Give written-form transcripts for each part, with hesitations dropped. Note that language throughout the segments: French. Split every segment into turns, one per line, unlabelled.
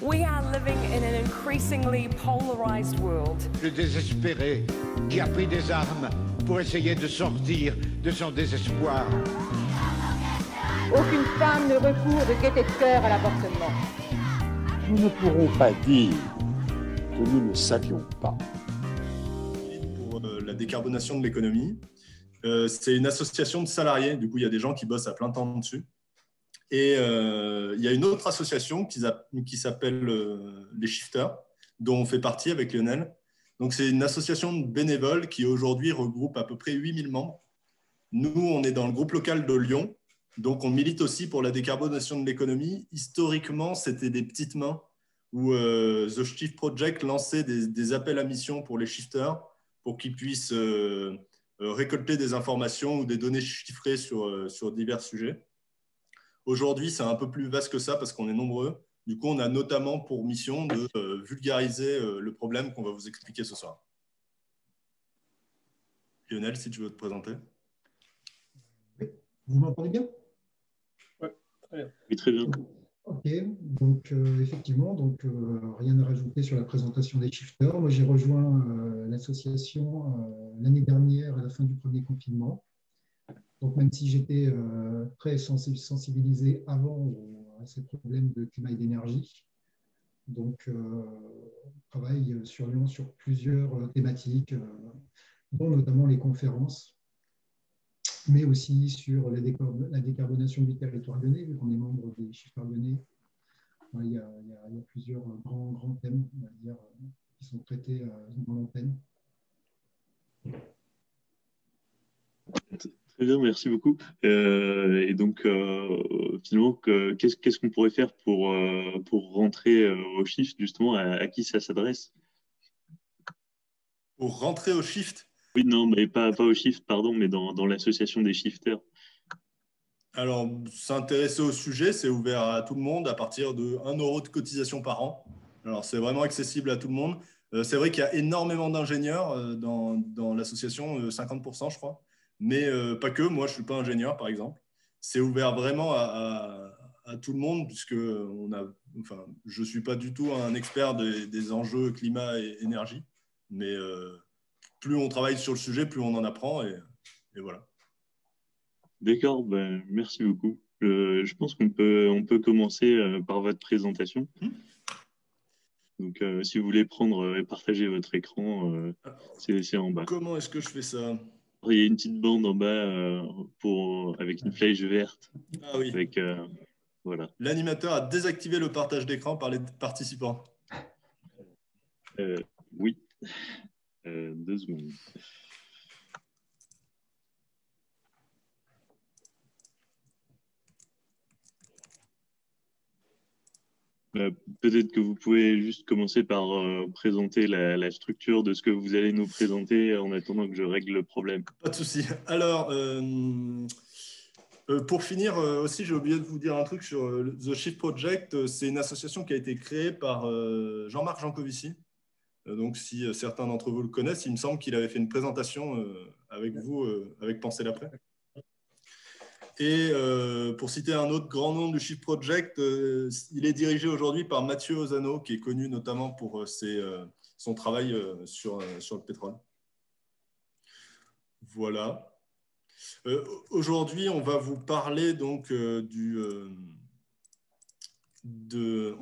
We are living in an increasingly polarized world.
Le désespéré qui a pris des armes pour essayer de sortir de son désespoir.
Aucune femme ne recourt de gaieté de cœur à l'avortement.
Nous ne pourrons pas dire que nous ne savions pas.
Pour la décarbonation de l'économie, c'est une association de salariés. Du coup, il y a des gens qui bossent à plein temps dessus. Et il y a une autre association qui s'appelle les Shifters, dont on fait partie avec Lionel. Donc, c'est une association de bénévoles qui aujourd'hui regroupe à peu près 8000 membres. Nous, on est dans le groupe local de Lyon. Donc, on milite aussi pour la décarbonation de l'économie. Historiquement, c'était des petites mains où The Shift Project lançait des appels à mission pour les shifters pour qu'ils puissent récolter des informations ou des données chiffrées sur divers sujets. Aujourd'hui, c'est un peu plus vaste que ça parce qu'on est nombreux. Du coup, on a notamment pour mission de vulgariser le problème qu'on va vous expliquer ce soir. Lionel, si tu veux te présenter.
Oui. Vous m'entendez bien?
Oui, très bien.
Oui, très bien.
Ok, donc effectivement, rien à rajouter sur la présentation des shifters. Moi, j'ai rejoint l'association l'année dernière à la fin du premier confinement. Donc, même si j'étais très sensibilisé avant à ces problèmes de climat et d'énergie, donc on travaille sur Lyon sur plusieurs thématiques, dont notamment les conférences, mais aussi sur la décarbonation du territoire lyonnais, vu qu'on est membre des Shifters lyonnais. Il y a plusieurs grands thèmes, on va dire, qui sont traités dans l'antenne.
Très bien, merci beaucoup. Et donc, finalement, qu'est-ce qu'on pourrait faire pour rentrer au Shift, justement, à qui ça s'adresse?
Pour rentrer au Shift?
Oui, non, mais pas au Shift, pardon, mais dans l'association des shifters.
Alors, s'intéresser au sujet, c'est ouvert à tout le monde à partir de 1 € de cotisation par an. Alors, c'est vraiment accessible à tout le monde. C'est vrai qu'il y a énormément d'ingénieurs dans l'association, 50%, je crois. Mais pas que, moi je ne suis pas ingénieur par exemple. C'est ouvert vraiment à tout le monde puisque je ne suis pas du tout un expert des enjeux climat et énergie. Mais plus on travaille sur le sujet, plus on en apprend et voilà.
D'accord, ben, merci beaucoup. Je pense qu'on peut commencer par votre présentation. Donc si vous voulez prendre et partager votre écran, c'est en bas.
Comment est-ce que je fais ça?
Il y a une petite bande en bas avec une flèche verte.
Ah oui.
Avec, voilà.
L'animateur a désactivé le partage d'écran par les participants.
Oui. 2 secondes. Peut-être que vous pouvez juste commencer par présenter la structure de ce que vous allez nous présenter en attendant que je règle le problème.
Pas de souci. Alors, pour finir, aussi, j'ai oublié de vous dire un truc sur The Shift Project. C'est une association qui a été créée par Jean-Marc Jancovici. Donc, si certains d'entre vous le connaissent, il me semble qu'il avait fait une présentation avec vous, avec Penser l'après. Et pour citer un autre grand nom du Shift Project, il est dirigé aujourd'hui par Mathieu Ozano, qui est connu notamment pour son travail sur le pétrole. Voilà. Aujourd'hui, on va vous parler donc on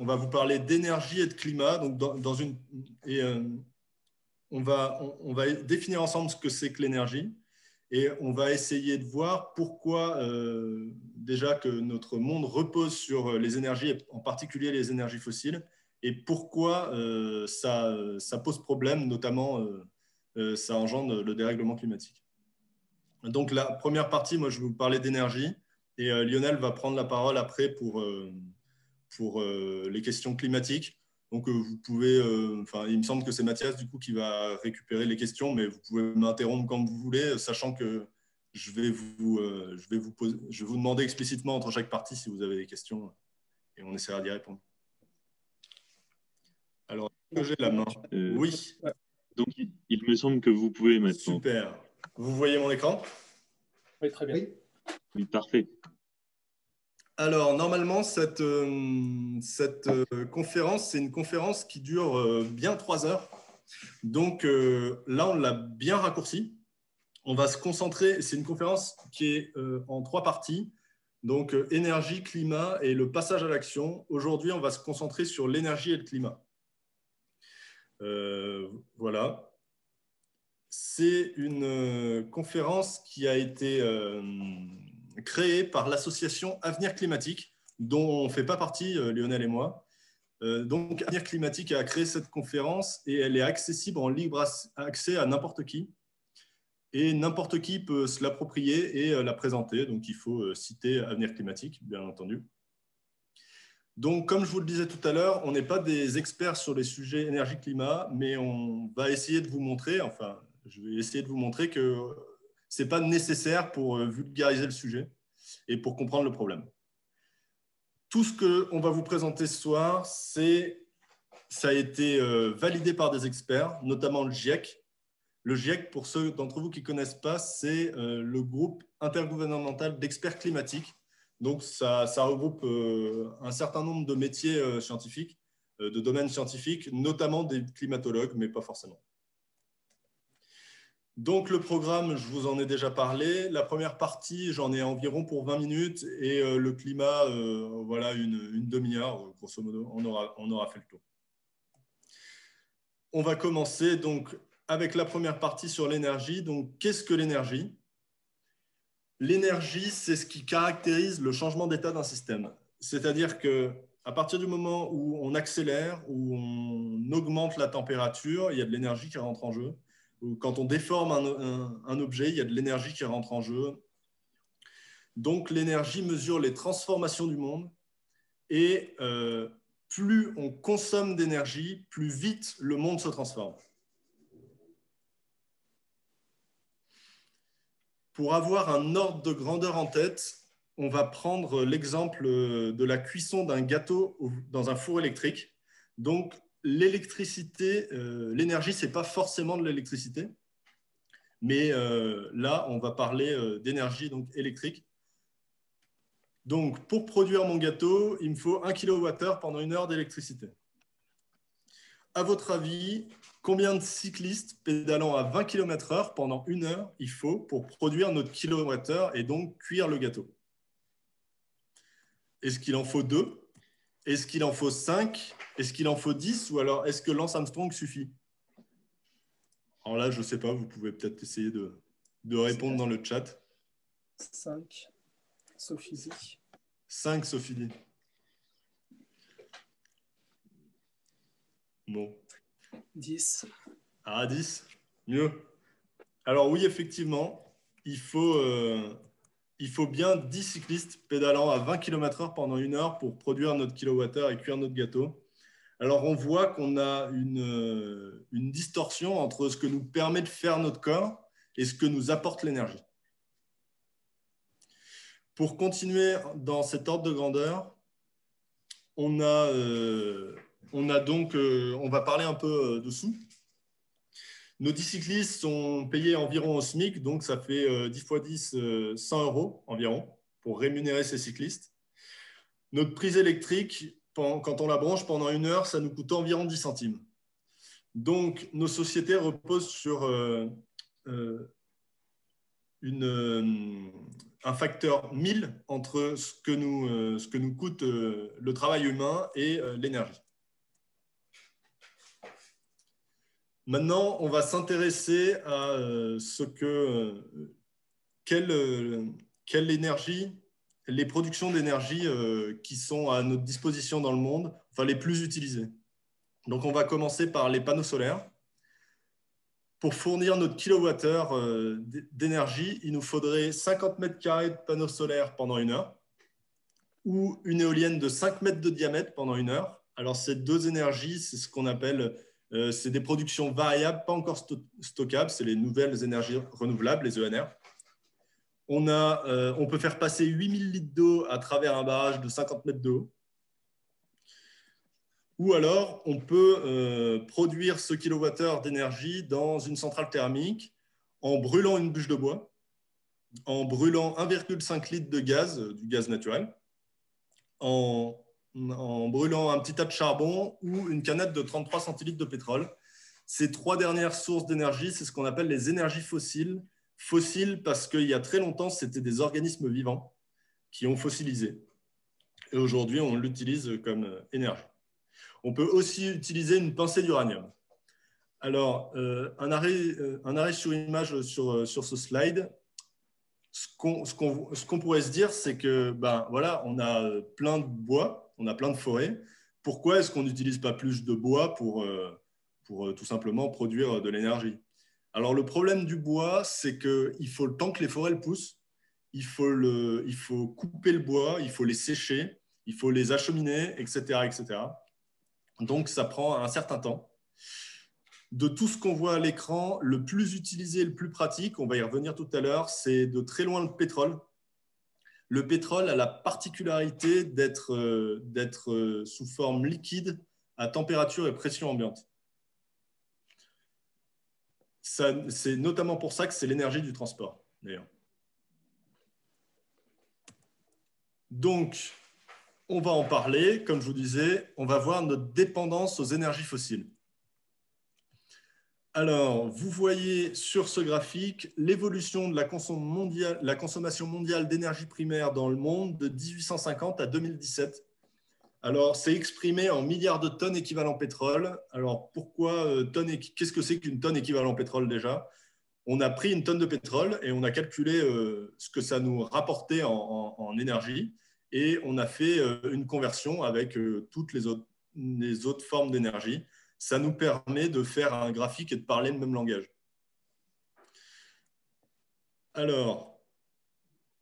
va vous parler d'énergie et de climat. Donc on va définir ensemble ce que c'est que l'énergie. Et on va essayer de voir pourquoi, déjà, que notre monde repose sur les énergies, en particulier les énergies fossiles, et pourquoi ça pose problème, notamment, ça engendre le dérèglement climatique. Donc, la première partie, moi, je vais vous parler d'énergie, et Lionel va prendre la parole après pour les questions climatiques. Donc, vous pouvez, il me semble que c'est Mathias du coup qui va récupérer les questions, mais vous pouvez m'interrompre quand vous voulez, sachant que je vais vous demander explicitement entre chaque partie si vous avez des questions et on essaiera d'y répondre. Alors, est-ce que j'ai la main? Oui.
Donc, il me semble que vous pouvez maintenant.
Super. Vous voyez mon écran?
Oui, très bien.
Oui, parfait.
Alors, normalement, cette conférence, c'est une conférence qui dure bien 3 heures. Donc, là, on l'a bien raccourci. On va se concentrer, c'est une conférence qui est en 3 parties. Donc, énergie, climat et le passage à l'action. Aujourd'hui, on va se concentrer sur l'énergie et le climat. Voilà. C'est une conférence qui a été créée par l'association Avenir Climatique, dont on ne fait pas partie, Lionel et moi. Donc, Avenir Climatique a créé cette conférence et elle est accessible en libre accès à n'importe qui. Et n'importe qui peut se l'approprier et la présenter. Donc, il faut citer Avenir Climatique, bien entendu. Donc, comme je vous le disais tout à l'heure, on n'est pas des experts sur les sujets énergie-climat, mais on va essayer de vous montrer, enfin, je vais essayer de vous montrer que ce n'est pas nécessaire pour vulgariser le sujet et pour comprendre le problème. Tout ce qu'on va vous présenter ce soir, ça a été validé par des experts, notamment le GIEC. Le GIEC, pour ceux d'entre vous qui ne connaissent pas, c'est le groupe intergouvernemental d'experts climatiques. Donc, ça regroupe un certain nombre de métiers scientifiques, de domaines scientifiques, notamment des climatologues, mais pas forcément. Donc, le programme, je vous en ai déjà parlé. La première partie, j'en ai environ pour 20 minutes et le climat, voilà, une demi-heure, grosso modo, on aura fait le tour. On va commencer donc avec la première partie sur l'énergie. Donc, qu'est-ce que l'énergie ? L'énergie, c'est ce qui caractérise le changement d'état d'un système. C'est-à-dire qu'à partir du moment où on accélère, où on augmente la température, il y a de l'énergie qui rentre en jeu. Ou quand on déforme un objet, il y a de l'énergie qui rentre en jeu. Donc, l'énergie mesure les transformations du monde. Et plus on consomme d'énergie, plus vite le monde se transforme. Pour avoir un ordre de grandeur en tête, on va prendre l'exemple de la cuisson d'un gâteau dans un four électrique. Donc, l'électricité, l'énergie, ce n'est pas forcément de l'électricité. Mais là, on va parler d'énergie électrique. Donc, pour produire mon gâteau, il me faut 1 kWh pendant 1 heure d'électricité. À votre avis, combien de cyclistes pédalant à 20 km/h pendant 1 heure il faut pour produire notre kilowattheure et donc cuire le gâteau? Est-ce qu'il en faut 2? Est-ce qu'il en faut 5? Est-ce qu'il en faut 10? Ou alors, est-ce que Lance Armstrong suffit? Alors là, je ne sais pas, vous pouvez peut-être essayer de répondre dans le chat.
5, Sophie.
5, Sophie. Bon.
10.
Ah, 10, mieux. Alors oui, effectivement, il faut bien 10 cyclistes pédalant à 20 km/h pendant 1 heure pour produire notre kilowattheure et cuire notre gâteau. Alors on voit qu'on a une distorsion entre ce que nous permet de faire notre corps et ce que nous apporte l'énergie. Pour continuer dans cet ordre de grandeur, on va parler un peu dessous. Nos 10 cyclistes sont payés environ au SMIC, donc ça fait 10 x 10, 100 € environ pour rémunérer ces cyclistes. Notre prise électrique, quand on la branche pendant 1 heure, ça nous coûte environ 10 centimes. Donc, nos sociétés reposent sur un facteur 1000 entre ce que nous coûte le travail humain et l'énergie. Maintenant, on va s'intéresser à quelle énergie, les productions d'énergie qui sont à notre disposition dans le monde, enfin les plus utilisées. Donc, on va commencer par les panneaux solaires. Pour fournir notre kilowattheure d'énergie, il nous faudrait 50 mètres carrés de panneaux solaires pendant 1 heure ou une éolienne de 5 mètres de diamètre pendant 1 heure. Alors, ces deux énergies, c'est ce qu'on appelle... c'est des productions variables, pas encore stockables, c'est les nouvelles énergies renouvelables, les ENR. On peut faire passer 8000 litres d'eau à travers un barrage de 50 mètres de haut. Ou alors, on peut produire ce kilowattheure d'énergie dans une centrale thermique en brûlant une bûche de bois, en brûlant 1,5 litre de gaz, du gaz naturel, en brûlant un petit tas de charbon ou une canette de 33 centilitres de pétrole. Ces 3 dernières sources d'énergie, c'est ce qu'on appelle les énergies fossiles. Fossiles parce qu'il y a très longtemps, c'était des organismes vivants qui ont fossilisé. Et aujourd'hui, on l'utilise comme énergie. On peut aussi utiliser une pincée d'uranium. Alors, un arrêt sur image sur ce slide. Ce qu'on pourrait se dire, c'est que voilà, on a plein de bois, on a plein de forêts. Pourquoi est-ce qu'on n'utilise pas plus de bois pour tout simplement produire de l'énergie? Alors, le problème du bois, c'est qu'il faut le temps que les forêts poussent, il faut couper le bois, il faut les sécher, il faut les acheminer, etc., etc. Donc, ça prend un certain temps. De tout ce qu'on voit à l'écran, le plus utilisé, le plus pratique, on va y revenir tout à l'heure, c'est de très loin le pétrole. Le pétrole a la particularité d'être sous forme liquide à température et pression ambiante. C'est notamment pour ça que c'est l'énergie du transport, d'ailleurs. Donc, on va en parler. Comme je vous disais, on va voir notre dépendance aux énergies fossiles. Alors, vous voyez sur ce graphique l'évolution de la consommation mondiale d'énergie primaire dans le monde de 1850 à 2017. Alors, c'est exprimé en milliards de tonnes équivalent pétrole. Alors, qu'est-ce que c'est qu'une tonne équivalent pétrole déjà? On a pris une tonne de pétrole et on a calculé ce que ça nous rapportait en énergie et on a fait une conversion avec toutes les autres formes d'énergie. Ça nous permet de faire un graphique et de parler le même langage. Alors,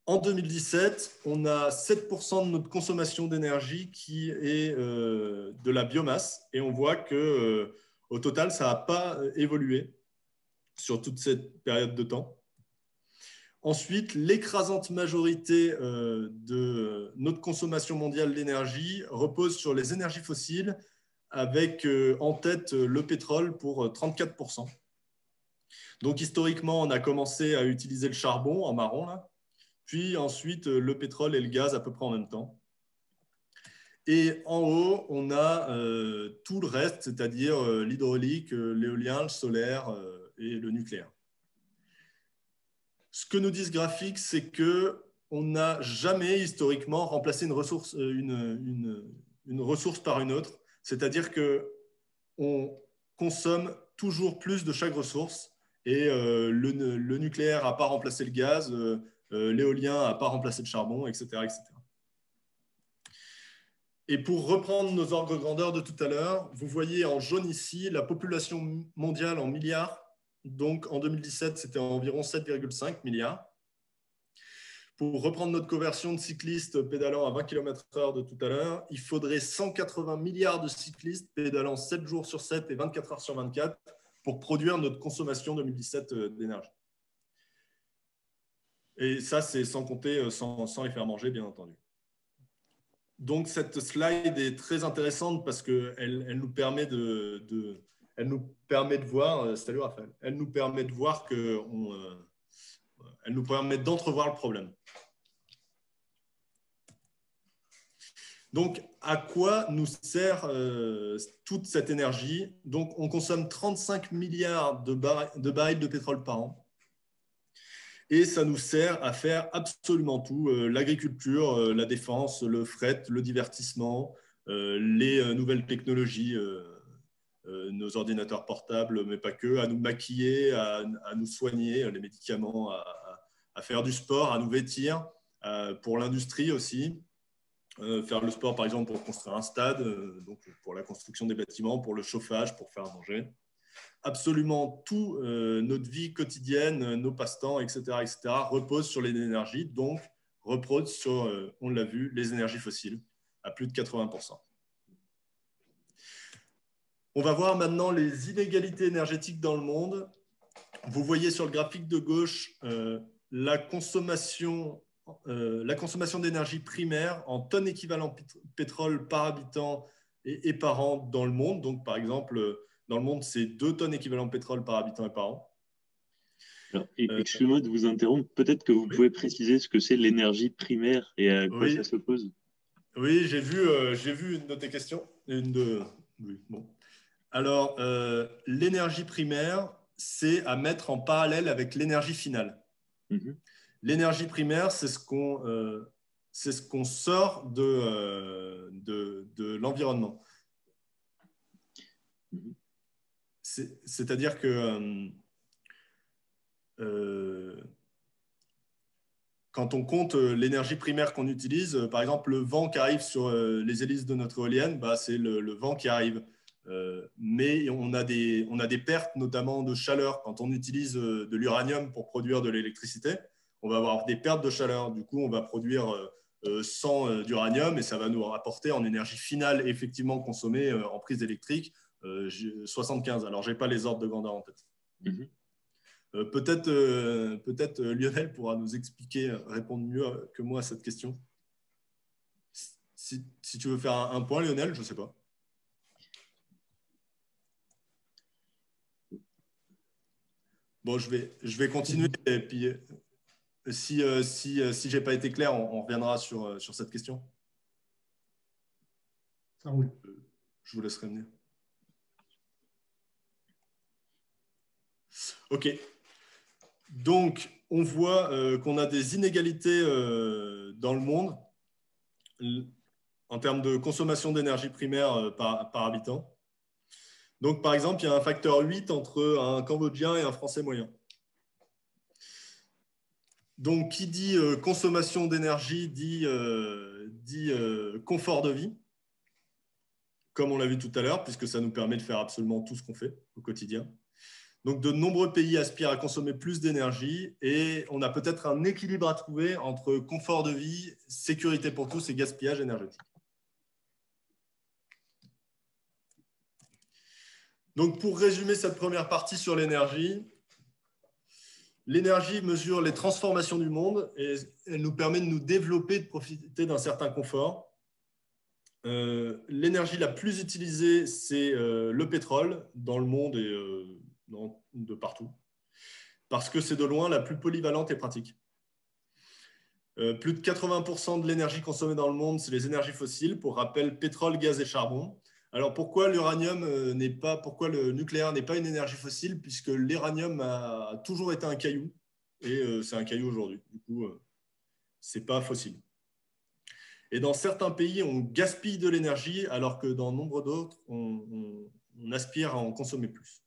en 2017, on a 7% de notre consommation d'énergie qui est de la biomasse et on voit qu'au total, ça n'a pas évolué sur toute cette période de temps. Ensuite, l'écrasante majorité de notre consommation mondiale d'énergie repose sur les énergies fossiles avec en tête le pétrole pour 34%. Donc, historiquement, on a commencé à utiliser le charbon en marron, là. Puis ensuite, le pétrole et le gaz à peu près en même temps. Et en haut, on a tout le reste, c'est-à-dire l'hydraulique, l'éolien, le solaire et le nucléaire. Ce que nous dit ce graphique, c'est qu'on n'a jamais historiquement remplacé une ressource par une autre. C'est-à-dire qu'on consomme toujours plus de chaque ressource et le nucléaire n'a pas remplacé le gaz, l'éolien n'a pas remplacé le charbon, etc., etc. Et pour reprendre nos ordres de grandeur de tout à l'heure, vous voyez en jaune ici la population mondiale en milliards. Donc en 2017, c'était environ 7,5 milliards. Pour reprendre notre conversion de cyclistes pédalant à 20 km/h de tout à l'heure, il faudrait 180 milliards de cyclistes pédalant 7 jours sur 7 et 24 heures sur 24 pour produire notre consommation 2017 d'énergie. Et ça, c'est sans compter, sans les faire manger, bien entendu. Donc, cette slide est très intéressante parce qu'elle nous permet de voir, salut Raphaël, elle nous permet de voir elle nous permet d'entrevoir le problème. Donc, à quoi nous sert toute cette énergie? Donc, on consomme 35 milliards de barils de pétrole par an. Et ça nous sert à faire absolument tout, l'agriculture, la défense, le fret, le divertissement, les nouvelles technologies, nos ordinateurs portables, mais pas que, à nous maquiller, à nous soigner, les médicaments, à faire du sport, à nous vêtir, pour l'industrie aussi. Faire le sport, par exemple, pour construire un stade, donc pour la construction des bâtiments, pour le chauffage, pour faire à manger. Absolument tout, notre vie quotidienne, nos passe-temps, etc., repose sur les énergies, donc repose sur, on l'a vu, les énergies fossiles, à plus de 80%. On va voir maintenant les inégalités énergétiques dans le monde. Vous voyez sur le graphique de gauche la consommation d'énergie primaire en tonnes équivalent pétrole par habitant et par an dans le monde. Donc, par exemple, dans le monde, c'est 2 tonnes équivalent pétrole par habitant et par an.
Excusez-moi de vous interrompre. Peut-être que vous pouvez préciser ce que c'est l'énergie primaire et à quoi ça s'oppose.
Oui, j'ai vu une de tes questions. Oui, bon. Alors, l'énergie primaire, c'est à mettre en parallèle avec l'énergie finale. L'énergie primaire, c'est ce qu'on sort de l'environnement. C'est-à-dire que quand on compte l'énergie primaire qu'on utilise, par exemple, le vent qui arrive sur les hélices de notre éolienne, bah, c'est le vent qui arrive. Mais on a des pertes, notamment de chaleur. Quand on utilise de l'uranium pour produire de l'électricité, on va avoir des pertes de chaleur. Du coup, on va produire 100 d'uranium et ça va nous rapporter en énergie finale effectivement consommée en prise électrique 75. Alors, je n'ai pas les ordres de grandeur en tête. Peut-être Lionel pourra nous expliquer, répondre mieux que moi à cette question. Si tu veux faire un point, Lionel, je ne sais pas. Bon, je vais continuer et puis si je n'ai pas été clair, on reviendra sur cette question.
Ça roule.
Je vous laisserai venir. OK. Donc, on voit qu'on a des inégalités dans le monde en termes de consommation d'énergie primaire par habitant. Donc, par exemple, il y a un facteur 8 entre un Cambodgien et un Français moyen. Donc, qui dit consommation d'énergie dit confort de vie, comme on l'a vu tout à l'heure, puisque ça nous permet de faire absolument tout ce qu'on fait au quotidien. Donc, de nombreux pays aspirent à consommer plus d'énergie et on a peut-être un équilibre à trouver entre confort de vie, sécurité pour tous et gaspillage énergétique. Donc, pour résumer cette première partie sur l'énergie, l'énergie mesure les transformations du monde et elle nous permet de nous développer, de profiter d'un certain confort. L'énergie la plus utilisée, c'est le pétrole dans le monde et de partout, parce que c'est de loin la plus polyvalente et pratique. Plus de 80% de l'énergie consommée dans le monde, c'est les énergies fossiles. Pour rappel, pétrole, gaz et charbon. Alors pourquoi pourquoi le nucléaire n'est pas une énergie fossile? Puisque l'uranium a toujours été un caillou et c'est un caillou aujourd'hui. Du coup, c'est pas fossile. Et dans certains pays, on gaspille de l'énergie, alors que dans nombre d'autres, on aspire à en consommer plus.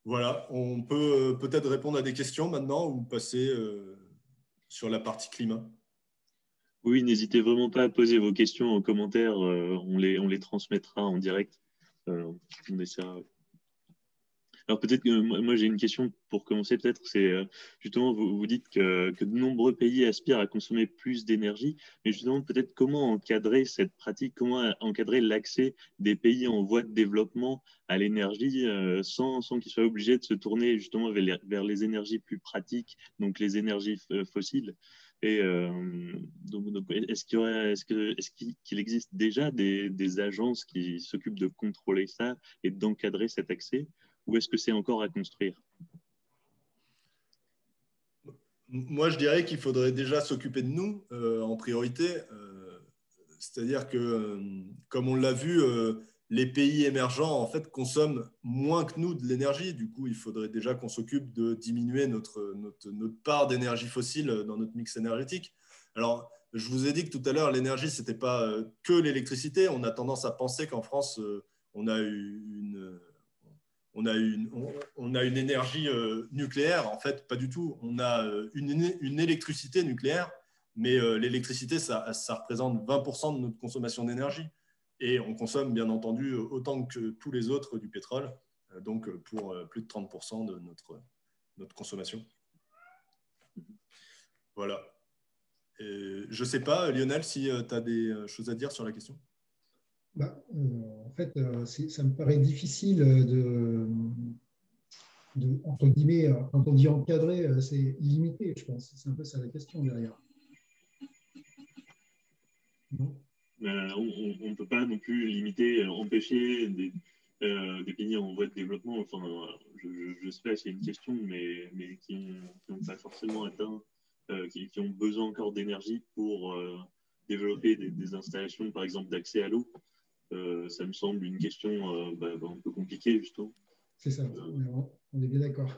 Voilà, on peut peut-être répondre à des questions maintenant ou passer sur la partie climat.
Oui, n'hésitez vraiment pas à poser vos questions en commentaire, on les transmettra en direct. On essaiera. Alors peut-être que moi j'ai une question pour commencer, peut-être, c'est justement vous dites que de nombreux pays aspirent à consommer plus d'énergie, mais justement peut-être comment encadrer cette pratique, comment encadrer l'accès des pays en voie de développement à l'énergie sans qu'ils soient obligés de se tourner justement vers les énergies plus pratiques, donc les énergies fossiles. Et donc est-ce qu'il existe déjà des agences qui s'occupent de contrôler ça et d'encadrer cet accès? Ou est-ce que c'est encore à construire?
Moi, je dirais qu'il faudrait déjà s'occuper de nous en priorité. C'est-à-dire que, comme on l'a vu, les pays émergents en fait, consomment moins que nous de l'énergie. Du coup, il faudrait déjà qu'on s'occupe de diminuer notre part d'énergie fossile dans notre mix énergétique. Alors, je vous ai dit que tout à l'heure, l'énergie, ce n'était pas que l'électricité. On a tendance à penser qu'en France, on a une énergie nucléaire. En fait, pas du tout. On a une électricité nucléaire, mais l'électricité, ça représente 20% de notre consommation d'énergie. Et on consomme, bien entendu, autant que tous les autres du pétrole, donc pour plus de 30% de notre consommation. Voilà. Je ne sais pas, Lionel, si tu as des choses à dire sur la question.
En fait, ça me paraît difficile entre guillemets, quand on dit encadrer, c'est limité, je pense. C'est un peu ça la question derrière.
On ne peut pas non plus limiter, empêcher des pays en voie de développement. Enfin, je sais pas, c'est une question, mais qui n'ont pas forcément atteint, qui ont besoin encore d'énergie pour développer des installations, par exemple, d'accès à l'eau. Ça me semble une question un peu compliquée, justement.
C'est ça, on est bien d'accord.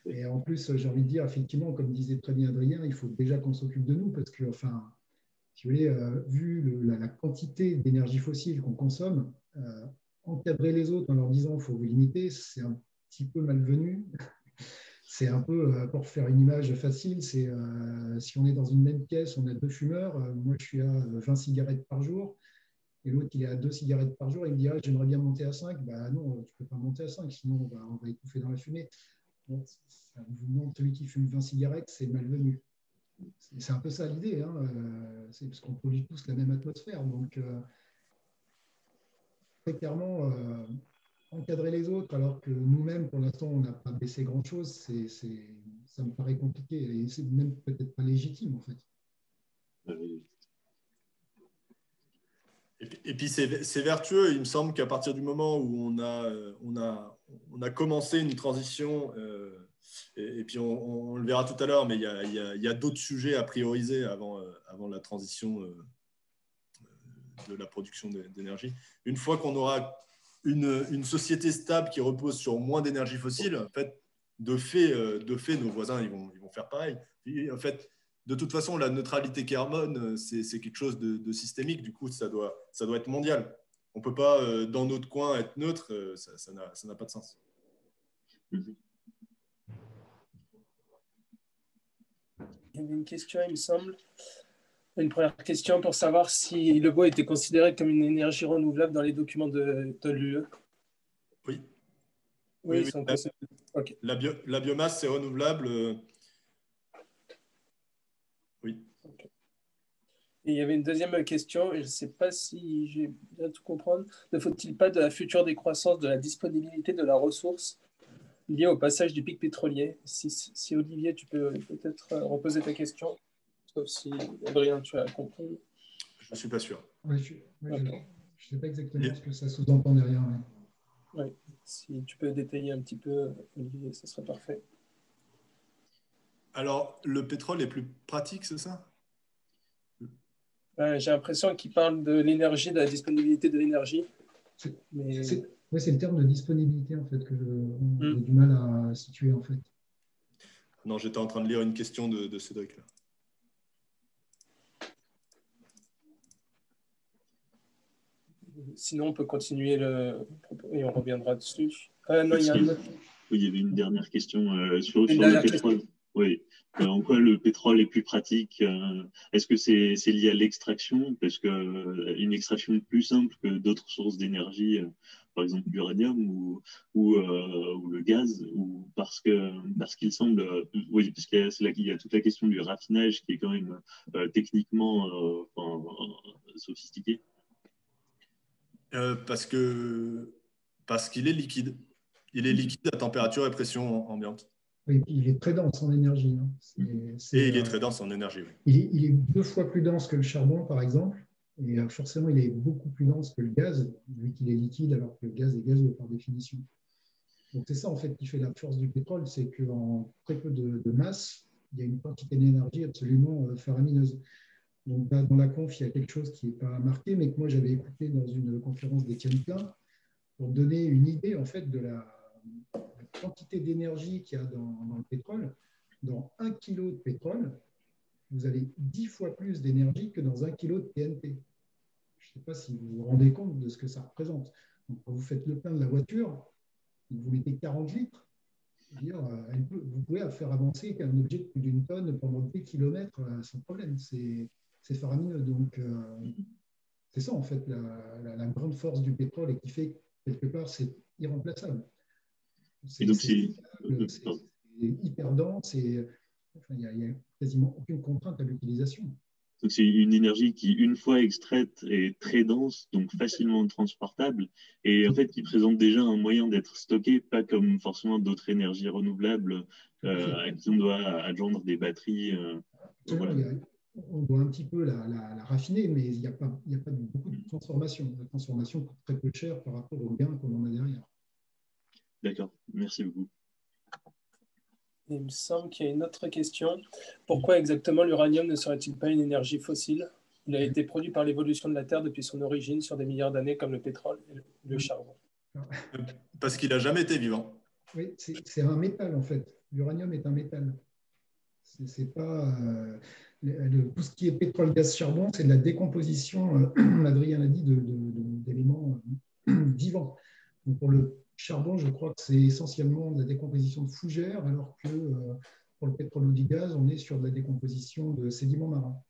Et en plus, j'ai envie de dire, effectivement, comme disait très bien Adrien, il faut déjà qu'on s'occupe de nous parce que, enfin, si vous voulez, vu la quantité d'énergie fossile qu'on consomme, encadrer les autres en leur disant qu'il faut vous limiter, c'est un petit peu malvenu. C'est un peu, pour faire une image facile, c'est si on est dans une même pièce, on a 2 fumeurs, moi je suis à 20 cigarettes par jour, et l'autre il est à 2 cigarettes par jour, il me dit j'aimerais bien monter à 5, bah non, tu ne peux pas monter à 5, sinon on va étouffer dans la fumée. Donc, celui qui fume 20 cigarettes, c'est malvenu. C'est un peu ça l'idée, hein, c'est parce qu'on pollue tous la même atmosphère, donc très clairement, encadrer les autres alors que nous-mêmes, pour l'instant, on n'a pas baissé grand-chose, ça me paraît compliqué et c'est même peut-être pas légitime, en fait.
Et puis, c'est vertueux. Il me semble qu'à partir du moment où on a commencé une transition, et puis on le verra tout à l'heure, mais il y a d'autres sujets à prioriser avant la transition de la production d'énergie. Une fois qu'on aura une société stable qui repose sur moins d'énergie fossile, en fait, de fait, nos voisins ils vont faire pareil. Et en fait, de toute façon, la neutralité carbone, c'est quelque chose de systémique. Du coup, ça doit être mondial. On ne peut pas, dans notre coin, être neutre. Ça n'a pas de sens.
Il y avait une question, il me semble. Une première question pour savoir si le bois était considéré comme une énergie renouvelable dans les documents de l'UE.
Oui.
Oui.
Okay. La biomasse, c'est renouvelable. Oui.
Okay. Et il y avait une deuxième question, et je ne sais pas si j'ai bien tout comprendre. Ne faut-il pas de la future décroissance de la disponibilité de la ressource liée au passage du pic pétrolier? Si Olivier, tu peux peut-être reposer ta question, sauf si Adrien, tu as compris.
Je ne suis pas sûr.
Oui, je ne sais pas exactement ce que ça sous-entend derrière.
Oui, si tu peux détailler un petit peu, Olivier, ce serait parfait.
Alors, le pétrole est plus pratique, c'est ça?
J'ai l'impression qu'il parle de l'énergie, de la disponibilité de l'énergie.
Mais... c'est le terme de disponibilité, en fait, que j'ai du mal à situer, en fait.
Non, j'étais en train de lire une question de Cédric, là.
Sinon, on peut continuer et on reviendra dessus.
Non, il y a un autre... Oui, il y avait une dernière question sur le pétrole. Oui. En quoi le pétrole est plus pratique? Est-ce que c'est lié à l'extraction? Parce qu'une extraction plus simple que d'autres sources d'énergie, par exemple l'uranium ou le gaz, ou parce qu'il semble... oui, parce qu'il y a toute la question du raffinage qui est quand même techniquement sophistiqué.
Parce qu'il est liquide. Il est liquide à température et pression ambiante.
Oui, il est très dense en énergie. Hein.
Il est très dense en énergie, oui.
Il est 2 fois plus dense que le charbon, par exemple. Et forcément, il est beaucoup plus dense que le gaz, vu qu'il est liquide, alors que le gaz est gazeux par définition. Donc, c'est ça, en fait, qui fait la force du pétrole, c'est qu'en très peu de masse, il y a une quantité d'énergie absolument faramineuse. Donc, dans la conf, il y a quelque chose qui n'est pas marqué, mais que moi, j'avais écouté dans une conférence d'Étienne Klein pour donner une idée, en fait, de la quantité d'énergie qu'il y a dans le pétrole. Dans 1 kg de pétrole, vous avez 10 fois plus d'énergie que dans 1 kg de TNT. Je ne sais pas si vous vous rendez compte de ce que ça représente. Donc, quand vous faites le plein de la voiture, vous mettez 40 litres, vous pouvez faire avancer un objet de plus d'1 tonne pendant 2 km sans problème. C'est faramineux. Donc, c'est ça, en fait, la grande force du pétrole et qui fait que, quelque part, c'est irremplaçable. C'est hyper dense et il n'y a quasiment aucune contrainte à l'utilisation.
Donc, c'est une énergie qui, une fois extraite, est très dense, donc facilement transportable, et en fait, qui présente déjà un moyen d'être stocké, pas comme forcément d'autres énergies renouvelables à qui on doit adjoindre des batteries.
Voilà. On doit un petit peu la raffiner, mais il n'y a pas beaucoup de transformation. La transformation coûte très peu cher par rapport aux gains qu'on en a derrière.
D'accord, merci beaucoup.
Il me semble qu'il y a une autre question. Pourquoi exactement l'uranium ne serait-il pas une énergie fossile? Il a été produit par l'évolution de la Terre depuis son origine sur des milliards d'années, comme le pétrole et le charbon.
Parce qu'il n'a jamais été vivant.
Oui, c'est un métal en fait. L'uranium est un métal. C'est pas tout ce qui est pétrole, gaz, charbon, c'est de la décomposition, Adrien l'a dit, d'éléments vivants. Donc pour le charbon, je crois que c'est essentiellement de la décomposition de fougères, alors que pour le pétrole ou du gaz, on est sur de la décomposition de sédiments marins.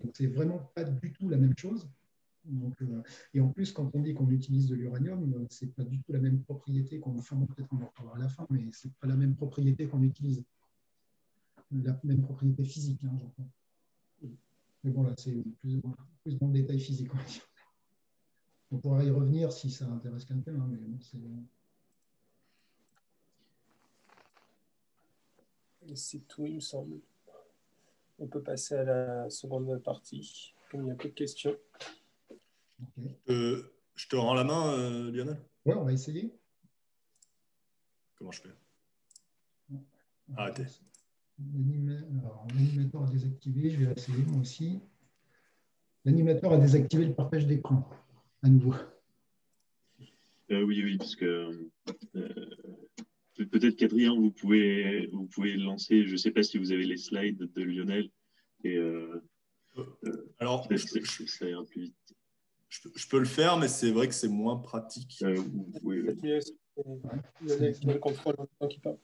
Donc c'est vraiment pas du tout la même chose. Donc, et en plus, quand on dit qu'on utilise de l'uranium, c'est pas du tout la même propriété qu'on, enfin, peut-être on en reparlera à la fin, mais c'est pas la même propriété qu'on utilise. La même propriété physique, hein, j'entends. Mais bon, là, c'est plus dans le détail physique. On pourra y revenir si ça intéresse quelqu'un, hein, mais bon,
c'est tout, il me semble. On peut passer à la seconde partie, comme il n'y a plus de questions.
Okay. Je te rends la main, Lionel?
Ouais, on va essayer.
Comment je fais? Arrêtez.
L'animateur a désactivé, je vais essayer moi aussi. L'animateur a désactivé le partage d'écran, à nouveau.
Oui, parce que peut-être qu'Adrien, vous pouvez lancer, je ne sais pas si vous avez les slides de Lionel, et
alors,
ça ira plus vite.
Je peux le faire, mais c'est vrai que c'est moins pratique.
Oui.
Lionel qui a le contrôle en même temps qu'il parle.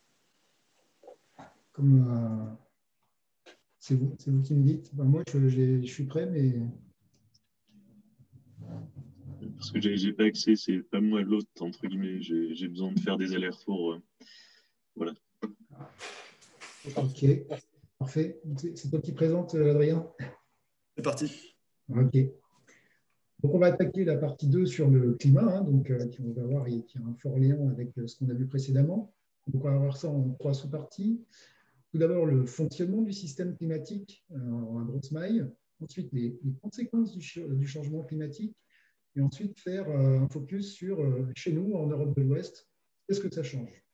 Comme c'est vous qui me dites. Ben, moi, je suis prêt, mais
parce que j'ai pas accès, c'est pas moi l'autre entre guillemets. J'ai besoin de faire des allers-retours. Voilà.
Ok, parfait. C'est toi qui présente, Adrien.
C'est parti.
Ok. Donc, on va attaquer la partie 2 sur le climat, hein, donc, on va voir qui a un fort lien avec ce qu'on a vu précédemment. Donc, on va voir ça en 3 sous-parties. Tout d'abord, le fonctionnement du système climatique en grosse maille. Ensuite, les conséquences du changement climatique. Et ensuite, faire un focus sur, chez nous, en Europe de l'Ouest, qu'est-ce que ça change?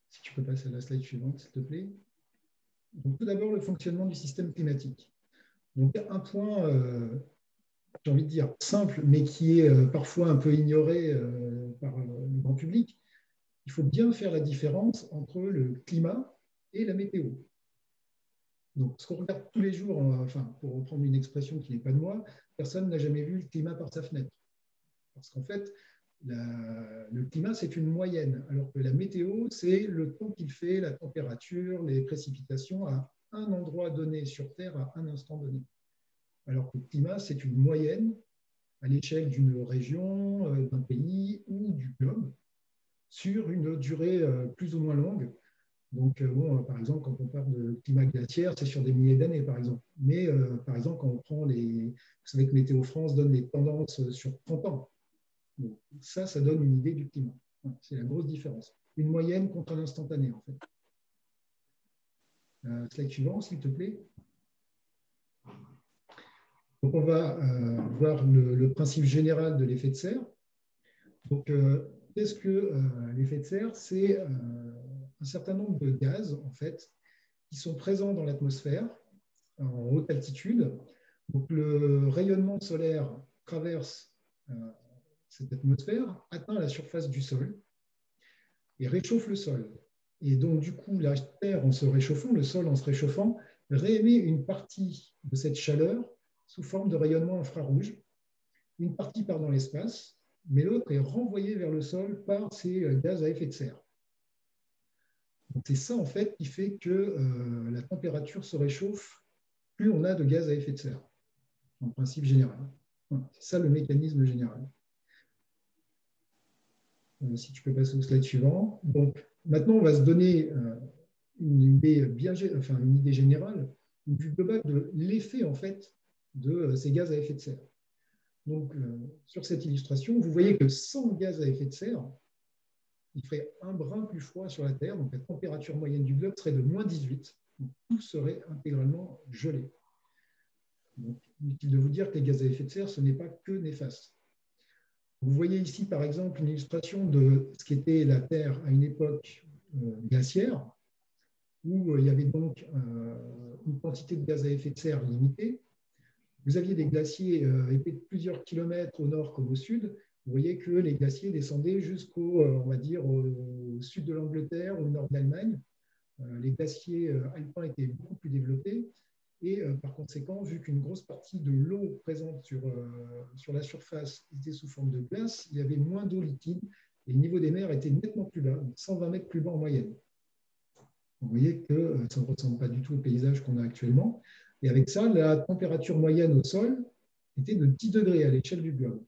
Si tu peux passer à la slide suivante, s'il te plaît. Donc, tout d'abord, le fonctionnement du système climatique. Donc, un point, j'ai envie de dire, simple, mais qui est parfois un peu ignoré par le grand public. Il faut bien faire la différence entre le climat et la météo. Donc, ce qu'on regarde tous les jours, enfin, pour reprendre une expression qui n'est pas de moi, personne n'a jamais vu le climat par sa fenêtre. Parce qu'en fait, le climat, c'est une moyenne, alors que la météo, c'est le temps qu'il fait, la température, les précipitations à un endroit donné sur Terre à un instant donné. Alors que le climat, c'est une moyenne à l'échelle d'une région, d'un pays ou du globe, sur une durée plus ou moins longue. Donc, bon, par exemple, quand on parle de climat glaciaire, c'est sur des milliers d'années, par exemple. Mais, par exemple, quand on prend vous savez que Météo France donne des tendances sur 30 ans. Donc, ça donne une idée du climat. C'est la grosse différence. Une moyenne contre un instantané, en fait. Slide suivant, s'il te plaît. Donc, on va voir le principe général de l'effet de serre. Donc, qu'est-ce que l'effet de serre? C'est un certain nombre de gaz, en fait, qui sont présents dans l'atmosphère en haute altitude. Donc, le rayonnement solaire traverse cette atmosphère, atteint la surface du sol et réchauffe le sol. Et donc, du coup, la Terre, en se réchauffant, le sol, en se réchauffant, réémet une partie de cette chaleur sous forme de rayonnement infrarouge. Une partie part dans l'espace, mais l'autre est renvoyée vers le sol par ces gaz à effet de serre. C'est ça, en fait, qui fait que la température se réchauffe plus on a de gaz à effet de serre, en principe général. Voilà, c'est ça le mécanisme général. Si tu peux passer au slide suivant. Donc, maintenant, on va se donner une idée générale, une vue globale de l'effet, en fait, de ces gaz à effet de serre. Donc, sur cette illustration, vous voyez que sans gaz à effet de serre, il ferait un brin plus froid sur la Terre, donc la température moyenne du globe serait de moins 18, donc tout serait intégralement gelé. Donc, inutile de vous dire que les gaz à effet de serre, ce n'est pas que néfaste. Vous voyez ici, par exemple, une illustration de ce qu'était la Terre à une époque glaciaire. où il y avait donc une quantité de gaz à effet de serre limitée. Vous aviez des glaciers épais de plusieurs kilomètres au nord comme au sud. Vous voyez que les glaciers descendaient jusqu'au, on va dire, au sud de l'Angleterre, au nord d'Allemagne. Les glaciers alpins étaient beaucoup plus développés. Et par conséquent, vu qu'une grosse partie de l'eau présente sur la surface était sous forme de glace, il y avait moins d'eau liquide et le niveau des mers était nettement plus bas, donc 120 mètres plus bas en moyenne. Vous voyez que ça ne ressemble pas du tout au paysage qu'on a actuellement. Et avec ça, la température moyenne au sol était de 10 degrés à l'échelle du globe.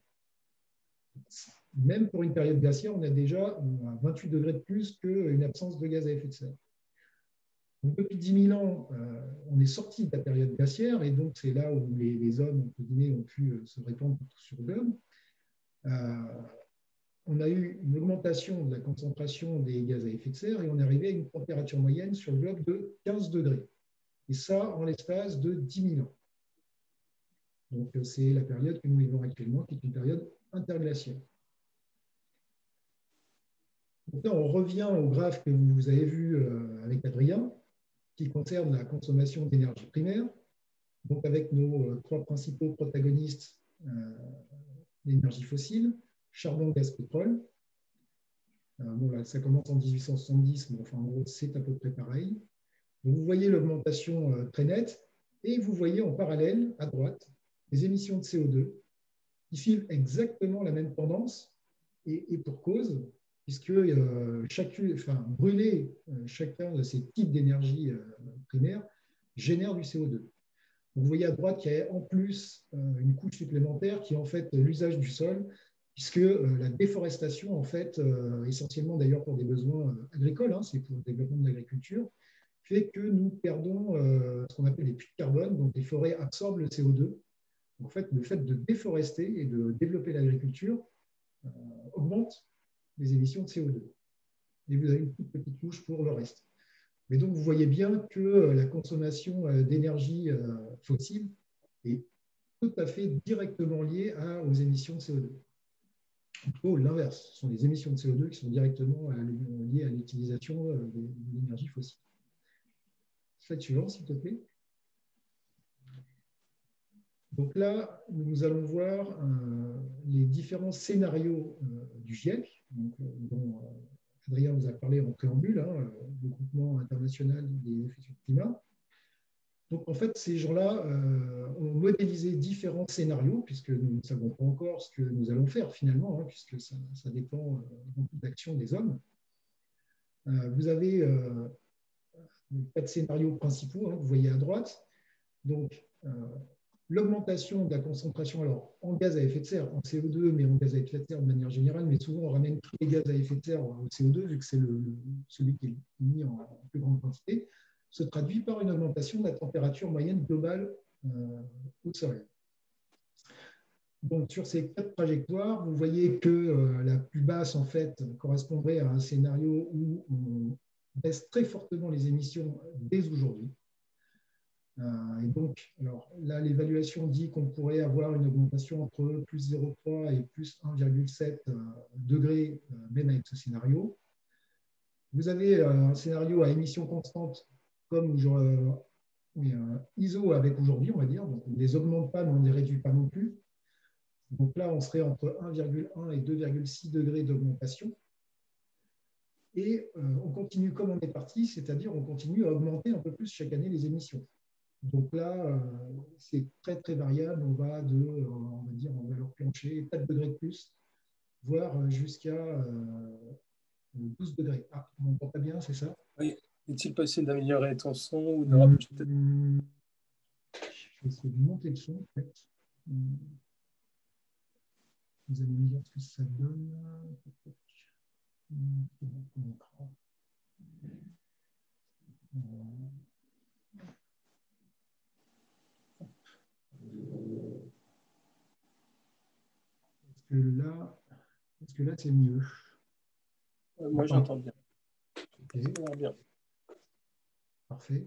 Même pour une période glaciaire, on a déjà 28 degrés de plus qu'une absence de gaz à effet de serre. Donc, depuis 10 000 ans, on est sorti de la période glaciaire et donc c'est là où les hommes entre guillemets, ont pu se répandre sur le globe. On a eu une augmentation de la concentration des gaz à effet de serre et on est arrivé à une température moyenne sur le globe de 15 degrés. Et ça en l'espace de 10 000 ans. Donc c'est la période que nous vivons actuellement, qui est une période interglaciaire. Donc là, on revient au graphe que vous avez vu avec Adrien, qui concerne la consommation d'énergie primaire. Donc avec nos trois principaux protagonistes, l'énergie fossile, charbon, gaz, pétrole. Bon, là, ça commence en 1870, mais enfin, en gros, c'est à peu près pareil. Donc, vous voyez l'augmentation très nette et vous voyez en parallèle, à droite, les émissions de CO2 qui suivent exactement la même tendance et pour cause, puisque brûler chacun de ces types d'énergie primaire génère du CO2. Donc, vous voyez à droite qu'il y a en plus une couche supplémentaire qui est en fait l'usage du sol, puisque la déforestation, en fait, essentiellement d'ailleurs pour des besoins agricoles, c'est pour le développement de l'agriculture, fait que nous perdons ce qu'on appelle les puits de carbone, donc les forêts absorbent le CO2. En fait, le fait de déforester et de développer l'agriculture augmente les émissions de CO2. Et vous avez une toute petite couche pour le reste. Mais donc, vous voyez bien que la consommation d'énergie fossile est tout à fait directement liée aux émissions de CO2. Plutôt l'inverse, ce sont les émissions de CO2 qui sont directement liées à l'utilisation de l'énergie fossile. Slide suivant, s'il te plaît. Donc là, nous allons voir les différents scénarios du GIEC, dont Adrien vous a parlé en préambule, le groupement international des effets sur le climat. Donc en fait, ces gens-là ont modélisé différents scénarios, puisque nous ne savons pas encore ce que nous allons faire finalement, puisque ça dépend beaucoup d'action des hommes. Vous avez 4 scénarios principaux, vous voyez à droite. Donc, l'augmentation de la concentration, alors en gaz à effet de serre, en CO2, mais en gaz à effet de serre de manière générale, mais souvent on ramène tous les gaz à effet de serre au CO2, vu que c'est celui qui est mis en plus grande quantité, se traduit par une augmentation de la température moyenne globale au Soleil. Donc, sur ces 4 trajectoires, vous voyez que la plus basse, en fait, correspondrait à un scénario où on baisse très fortement les émissions dès aujourd'hui. Et donc, alors, là, l'évaluation dit qu'on pourrait avoir une augmentation entre plus 0,3 et plus 1,7 degrés, même avec ce scénario. Vous avez un scénario à émissions constantes, comme ISO avec aujourd'hui, on va dire. Donc, on ne les augmente pas, mais on ne les réduit pas non plus. Donc là, on serait entre 1,1 et 2,6 degrés d'augmentation. Et on continue comme on est parti, c'est-à-dire on continue à augmenter un peu plus chaque année les émissions. Donc là, c'est très, très variable. On va dire, en valeur plancher, 4 degrés de plus, voire jusqu'à 12 degrés. Ah, on m'entend pas bien, c'est ça?
Oui. Est-il possible d'améliorer ton son ou de rapprocher peut-être?
Je vais essayer de monter le son, en fait. Vous allez me dire ce que ça donne. Est-ce que là c'est mieux?
Moi, j'entends bien.
Okay.
Bien.
Parfait.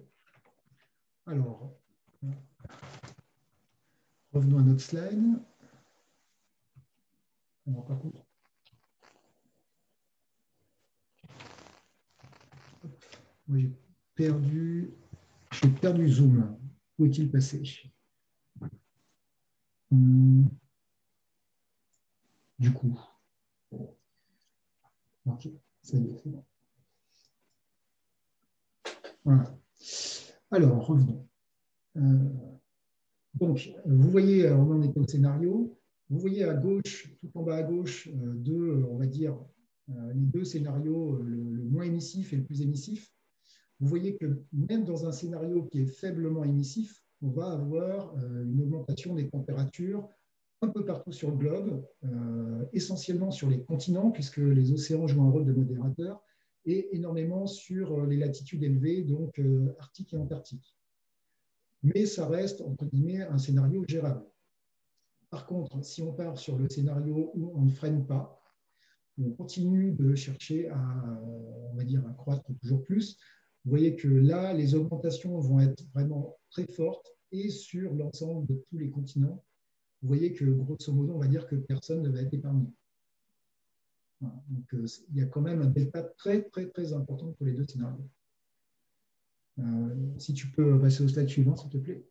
Alors, revenons à notre slide. Alors, par contre, moi, perdu Zoom. Où est-il passé? Du coup. Ok, ça y est, c'est bon. Voilà. Alors, revenons. Donc, vous voyez, on en est au scénario. Vous voyez à gauche, tout en bas à gauche, on va dire, les deux scénarios, le moins émissif et le plus émissif. Vous voyez que même dans un scénario qui est faiblement émissif, on va avoir une augmentation des températures un peu partout sur le globe, essentiellement sur les continents, puisque les océans jouent un rôle de modérateur, et énormément sur les latitudes élevées, donc Arctique et Antarctique. Mais ça reste, entre guillemets, un scénario gérable. Par contre, si on part sur le scénario où on ne freine pas, on continue de chercher à, on va dire, à croître toujours plus, vous voyez que là, les augmentations vont être vraiment très fortes et sur l'ensemble de tous les continents. Vous voyez que, grosso modo, on va dire que personne ne va être épargné. Voilà. Donc, il y a quand même un delta très, très, très important pour les deux scénarios. Si tu peux passer au slide suivant, s'il te plaît.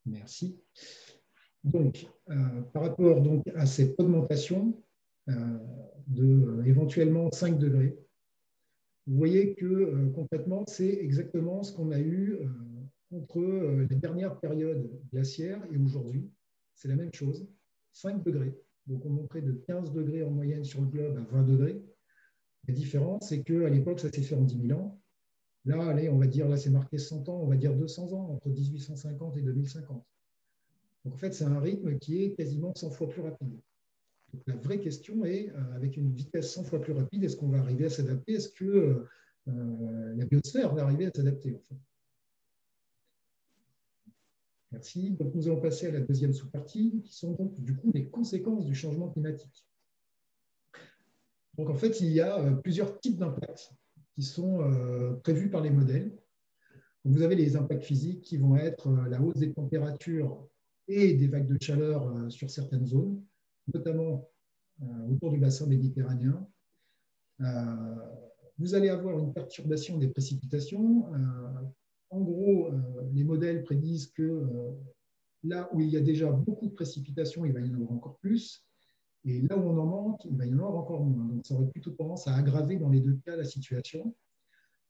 Merci. Donc, par rapport donc, à cette augmentation de éventuellement 5 degrés, vous voyez que concrètement, c'est exactement ce qu'on a eu entre les dernières périodes glaciaires et aujourd'hui. C'est la même chose, 5 degrés. Donc, on montrait de 15 degrés en moyenne sur le globe à 20 degrés. La différence, c'est qu'à l'époque, ça s'est fait en 10 000 ans. Là, allez, on va dire, là, c'est marqué 100 ans, on va dire 200 ans, entre 1850 et 2050. Donc, en fait, c'est un rythme qui est quasiment 100 fois plus rapide. Donc, la vraie question est, avec une vitesse 100 fois plus rapide, est-ce qu'on va arriver à s'adapter? Est-ce que la biosphère va arriver à s'adapter, en fait? Merci. Donc, nous allons passer à la deuxième sous-partie, qui sont donc, du coup, les conséquences du changement climatique. Donc, en fait, il y a plusieurs types d'impacts qui sont prévus par les modèles. Donc, vous avez les impacts physiques qui vont être la hausse des températures et des vagues de chaleur sur certaines zones, notamment autour du bassin méditerranéen. Vous allez avoir une perturbation des précipitations. En gros, les modèles prédisent que là où il y a déjà beaucoup de précipitations, il va y en avoir encore plus. Et là où on en manque, il va y en avoir encore moins. Donc, ça aurait plutôt tendance à aggraver dans les deux cas la situation.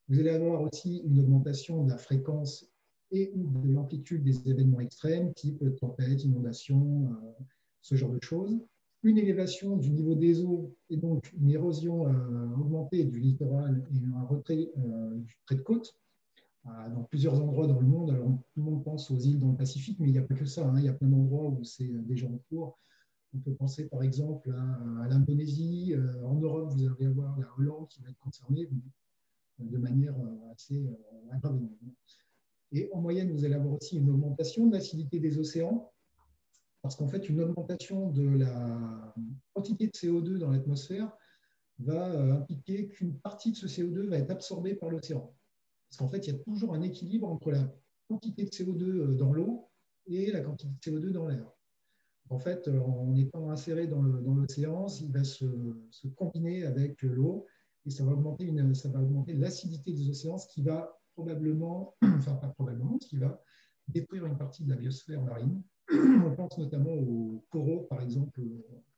Vous allez avoir aussi une augmentation de la fréquence et ou de l'amplitude des événements extrêmes, type tempête, inondation, ce genre de choses. Une élévation du niveau des eaux et donc une érosion augmentée du littoral et un retrait du trait de côte dans plusieurs endroits dans le monde. Alors, tout le monde pense aux îles dans le Pacifique, mais il n'y a pas que ça. Il y a plein d'endroits où c'est déjà en cours. On peut penser par exemple à l'Indonésie. En Europe, vous allez avoir la Hollande qui va être concernée de manière assez aggravée. Et en moyenne, vous allez avoir aussi une augmentation de l'acidité des océans, parce qu'en fait, une augmentation de la quantité de CO2 dans l'atmosphère va impliquer qu'une partie de ce CO2 va être absorbée par l'océan. Parce qu'en fait, il y a toujours un équilibre entre la quantité de CO2 dans l'eau et la quantité de CO2 dans l'air. En fait, en étant inséré dans l'océan, il va se combiner avec l'eau et ça va augmenter l'acidité des océans, ce qui va probablement, enfin pas probablement, ce qui va détruire une partie de la biosphère marine. On pense notamment aux coraux, par exemple,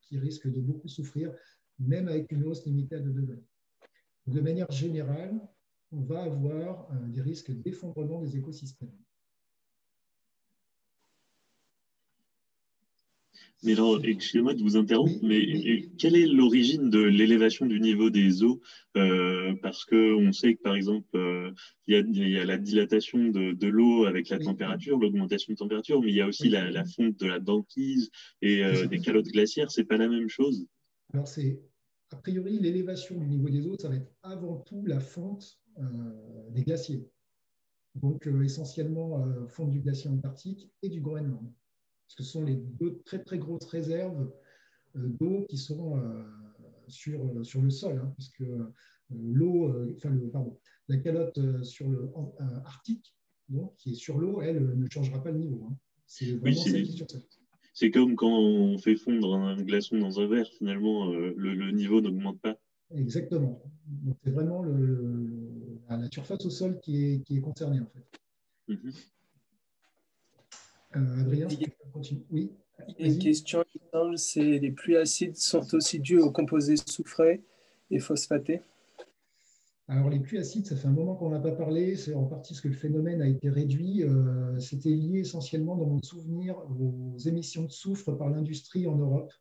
qui risquent de beaucoup souffrir, même avec une hausse limitée à 2 degrés. De manière générale, on va avoir des risques d'effondrement des écosystèmes.
Mais alors, excusez-moi de vous interrompre, mais quelle est l'origine de l'élévation du niveau des eaux? Parce qu'on sait que, par exemple, il y a la dilatation de l'eau avec la température, l'augmentation de température, mais il y a aussi la fonte de la banquise et des calottes glaciaires. C'est pas la même chose?
Alors, a priori, l'élévation du niveau des eaux, ça va être avant tout la fonte des glaciers. Donc, essentiellement, fonte du glacier antarctique et du Groenland. Parce que ce sont les deux très, très grosses réserves d'eau qui sont sur le sol, puisque la calotte sur le Arctique, donc, qui est sur l'eau, elle ne changera pas le niveau. C'est vraiment celle qui est sur le sol.
C'est comme quand on fait fondre un glaçon dans un verre, finalement, le niveau n'augmente pas.
Exactement. Donc, c'est vraiment la surface au sol qui est concernée, en fait. Adrien, si tu peux continuer. Oui.
Il y a une question, il me semble, c'est les pluies acides sont aussi dues aux composés soufrés et phosphatés.
Alors, les pluies acides, ça fait un moment qu'on n'a pas parlé. C'est en partie parce que le phénomène a été réduit. C'était lié essentiellement, dans mon souvenir, aux émissions de soufre par l'industrie en Europe.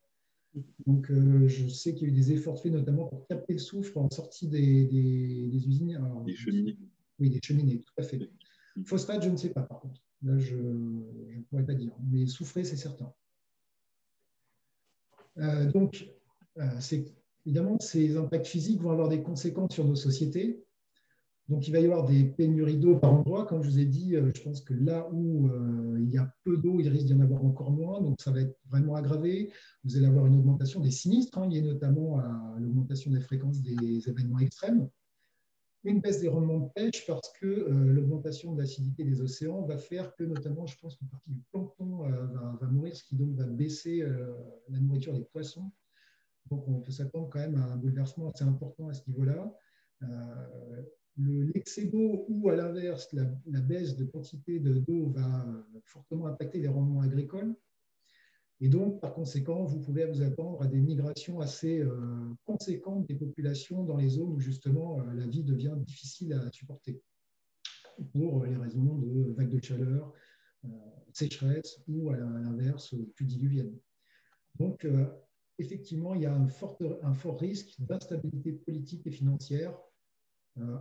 Donc, je sais qu'il y a eu des efforts faits, notamment pour capter le soufre en sortie des usines. Alors,
des cheminées.
Oui, des cheminées, tout à fait. Phosphate, je ne sais pas, par contre. Là, je ne pourrais pas dire. Mais soufré, c'est certain. Donc, évidemment, ces impacts physiques vont avoir des conséquences sur nos sociétés. Donc, il va y avoir des pénuries d'eau par endroits. Comme je vous ai dit, je pense que là où il y a peu d'eau, il risque d'y en avoir encore moins. Donc, ça va être vraiment aggravé. Vous allez avoir une augmentation des sinistres, liée notamment à l'augmentation des fréquences des événements extrêmes. Une baisse des rendements de pêche parce que l'augmentation de l'acidité des océans va faire que, notamment, je pense qu'une partie du plancton va mourir, ce qui donc va baisser la nourriture des poissons. Donc, on peut s'attendre quand même à un bouleversement assez important à ce niveau-là. L'excès d'eau ou, à l'inverse, la baisse de quantité d'eau va fortement impacter les rendements agricoles. Et donc, par conséquent, vous pouvez vous attendre à des migrations assez conséquentes des populations dans les zones où, justement, la vie devient difficile à supporter pour les raisons de vagues de chaleur, sécheresse ou, à l'inverse, plus diluviennes. Donc, effectivement, il y a un fort risque d'instabilité politique et financière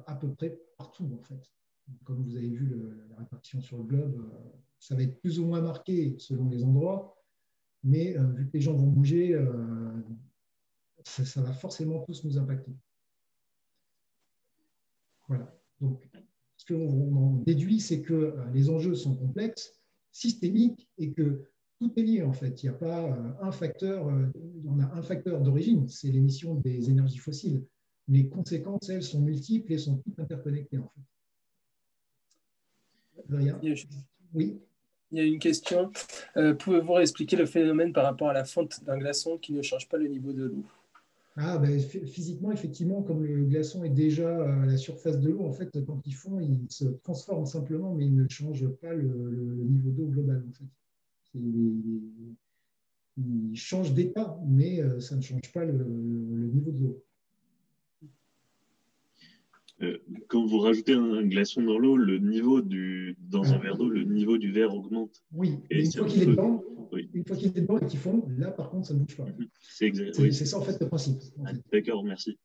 à peu près partout, en fait. Comme vous avez vu la répartition sur le globe, ça va être plus ou moins marqué selon les endroits, mais vu que les gens vont bouger, ça va forcément tous nous impacter. Voilà. Donc, ce qu'on en déduit, c'est que les enjeux sont complexes, systémiques, et que tout est lié, en fait. Il n'y a pas un facteur, on a un facteur d'origine, c'est l'émission des énergies fossiles. Les conséquences, elles, sont multiples et sont toutes interconnectées, en fait. Adrien ? Oui.
Il y a une question. Pouvez-vous expliquer le phénomène par rapport à la fonte d'un glaçon qui ne change pas le niveau de l'eau?
Physiquement, effectivement, comme le glaçon est déjà à la surface de l'eau, en fait, quand il fond, il se transforme simplement, mais il ne change pas le niveau d'eau global, en fait. Il change d'état, mais ça ne change pas le niveau de l'eau.
Quand vous rajoutez un glaçon dans l'eau, dans un verre d'eau, le niveau du verre augmente.
Oui, et une fois qu'il est dedans, et qu'il fond, là, par contre, ça ne bouge pas. C'est ça, en fait, le principe. En fait.
D'accord, merci.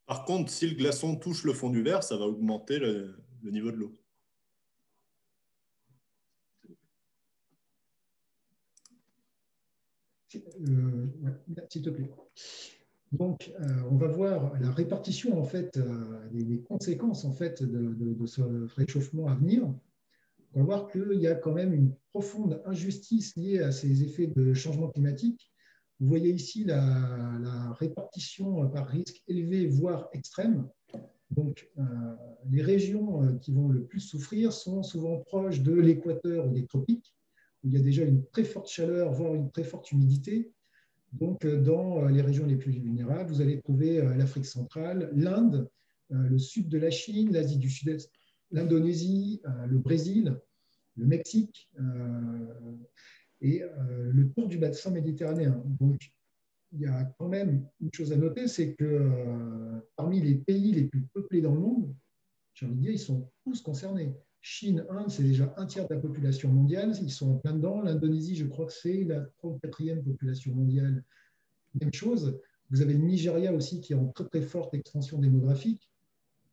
Par contre, si le glaçon touche le fond du verre, ça va augmenter le niveau de l'eau.
S'il te plaît. Donc, on va voir la répartition, en fait, des conséquences, en fait, de ce réchauffement à venir. On va voir qu'il y a quand même une profonde injustice liée à ces effets de changement climatique. Vous voyez ici la répartition par risque élevé, voire extrême. Donc, les régions qui vont le plus souffrir sont souvent proches de l'équateur ou des tropiques, où il y a déjà une très forte chaleur, voire une très forte humidité. Donc, dans les régions les plus vulnérables, vous allez trouver l'Afrique centrale, l'Inde, le sud de la Chine, l'Asie du Sud-Est, l'Indonésie, le Brésil, le Mexique et le tour du bassin méditerranéen. Donc, il y a quand même une chose à noter, c'est que parmi les pays les plus peuplés dans le monde, j'ai envie de dire, ils sont tous concernés. Chine, Inde, c'est déjà un tiers de la population mondiale, ils sont en plein dedans. L'Indonésie, je crois que c'est la 3e ou 4e population mondiale. Même chose. Vous avez le Nigeria aussi qui est en très très forte expansion démographique.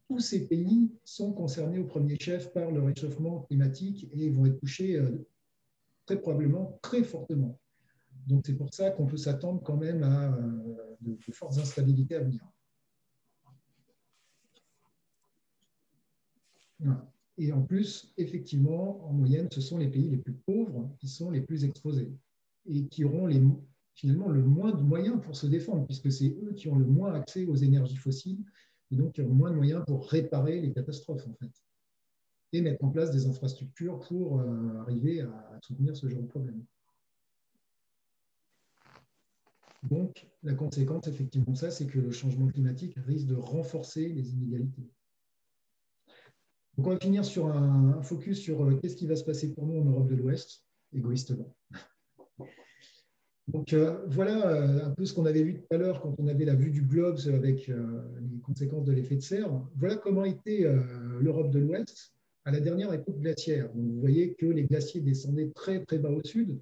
Tous ces pays sont concernés au premier chef par le réchauffement climatique et vont être touchés très probablement très fortement. Donc c'est pour ça qu'on peut s'attendre quand même à de fortes instabilités à venir. Voilà. Et en plus, effectivement, en moyenne, ce sont les pays les plus pauvres qui sont les plus exposés et qui auront finalement le moins de moyens pour se défendre, puisque c'est eux qui ont le moins accès aux énergies fossiles et donc qui ont le moins de moyens pour réparer les catastrophes, en fait, et mettre en place des infrastructures pour arriver à soutenir ce genre de problème. Donc, la conséquence, effectivement, ça, c'est que le changement climatique risque de renforcer les inégalités. Donc, on va finir sur un focus sur qu'est-ce qui va se passer pour nous en Europe de l'Ouest, égoïstement. Donc, voilà un peu ce qu'on avait vu tout à l'heure quand on avait la vue du globe avec les conséquences de l'effet de serre. Voilà comment était l'Europe de l'Ouest à la dernière époque glaciaire. Donc, vous voyez que les glaciers descendaient très, très bas au sud.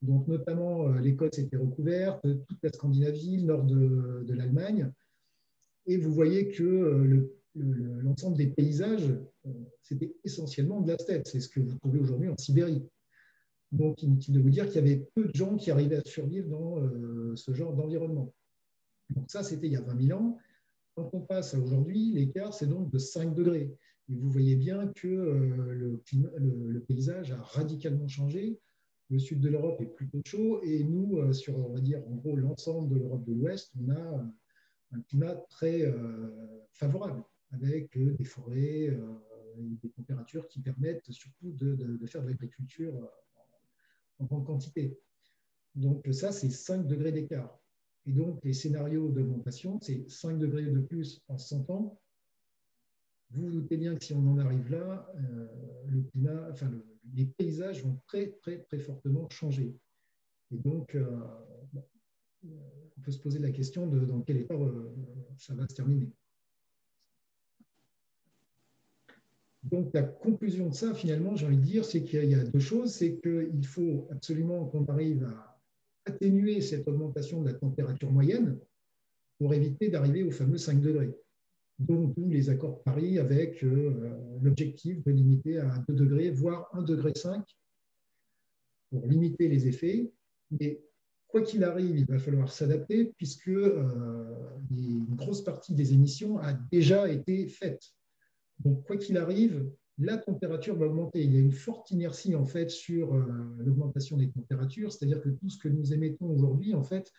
Donc, notamment, l'Écosse était recouverte, toute la Scandinavie, le nord de l'Allemagne. Et vous voyez que l'ensemble des paysages, c'était essentiellement de la steppe. C'est ce que vous trouvez aujourd'hui en Sibérie. Donc, inutile de vous dire qu'il y avait peu de gens qui arrivaient à survivre dans ce genre d'environnement. Donc, ça, c'était il y a 20 000 ans. Quand on passe à aujourd'hui, l'écart, c'est donc de 5 degrés. Et vous voyez bien que le paysage a radicalement changé. Le sud de l'Europe est plutôt chaud. Et nous, sur, on va dire, en gros, l'ensemble de l'Europe de l'Ouest, on a un climat très favorable, avec des forêts et des températures qui permettent surtout de faire de l'agriculture en grande quantité. Donc ça, c'est 5 degrés d'écart. Et donc, les scénarios d'augmentation, c'est 5 degrés de plus en 100 ans. Vous vous doutez bien que si on en arrive là, le climat, enfin, les paysages vont très, très, très fortement changer. Et donc, on peut se poser la question de dans quel état ça va se terminer. Donc, la conclusion de ça, finalement, j'ai envie de dire, c'est qu'il y a deux choses. C'est qu'il faut absolument qu'on arrive à atténuer cette augmentation de la température moyenne pour éviter d'arriver au fameux 5 degrés. Donc, tous les accords de Paris avec l'objectif de limiter à 2 degrés, voire 1,5 degré pour limiter les effets. Mais quoi qu'il arrive, il va falloir s'adapter puisque une grosse partie des émissions a déjà été faite. Donc, quoi qu'il arrive, la température va augmenter. Il y a une forte inertie en fait sur l'augmentation des températures, c'est-à-dire que tout ce que nous émettons aujourd'hui, en fait,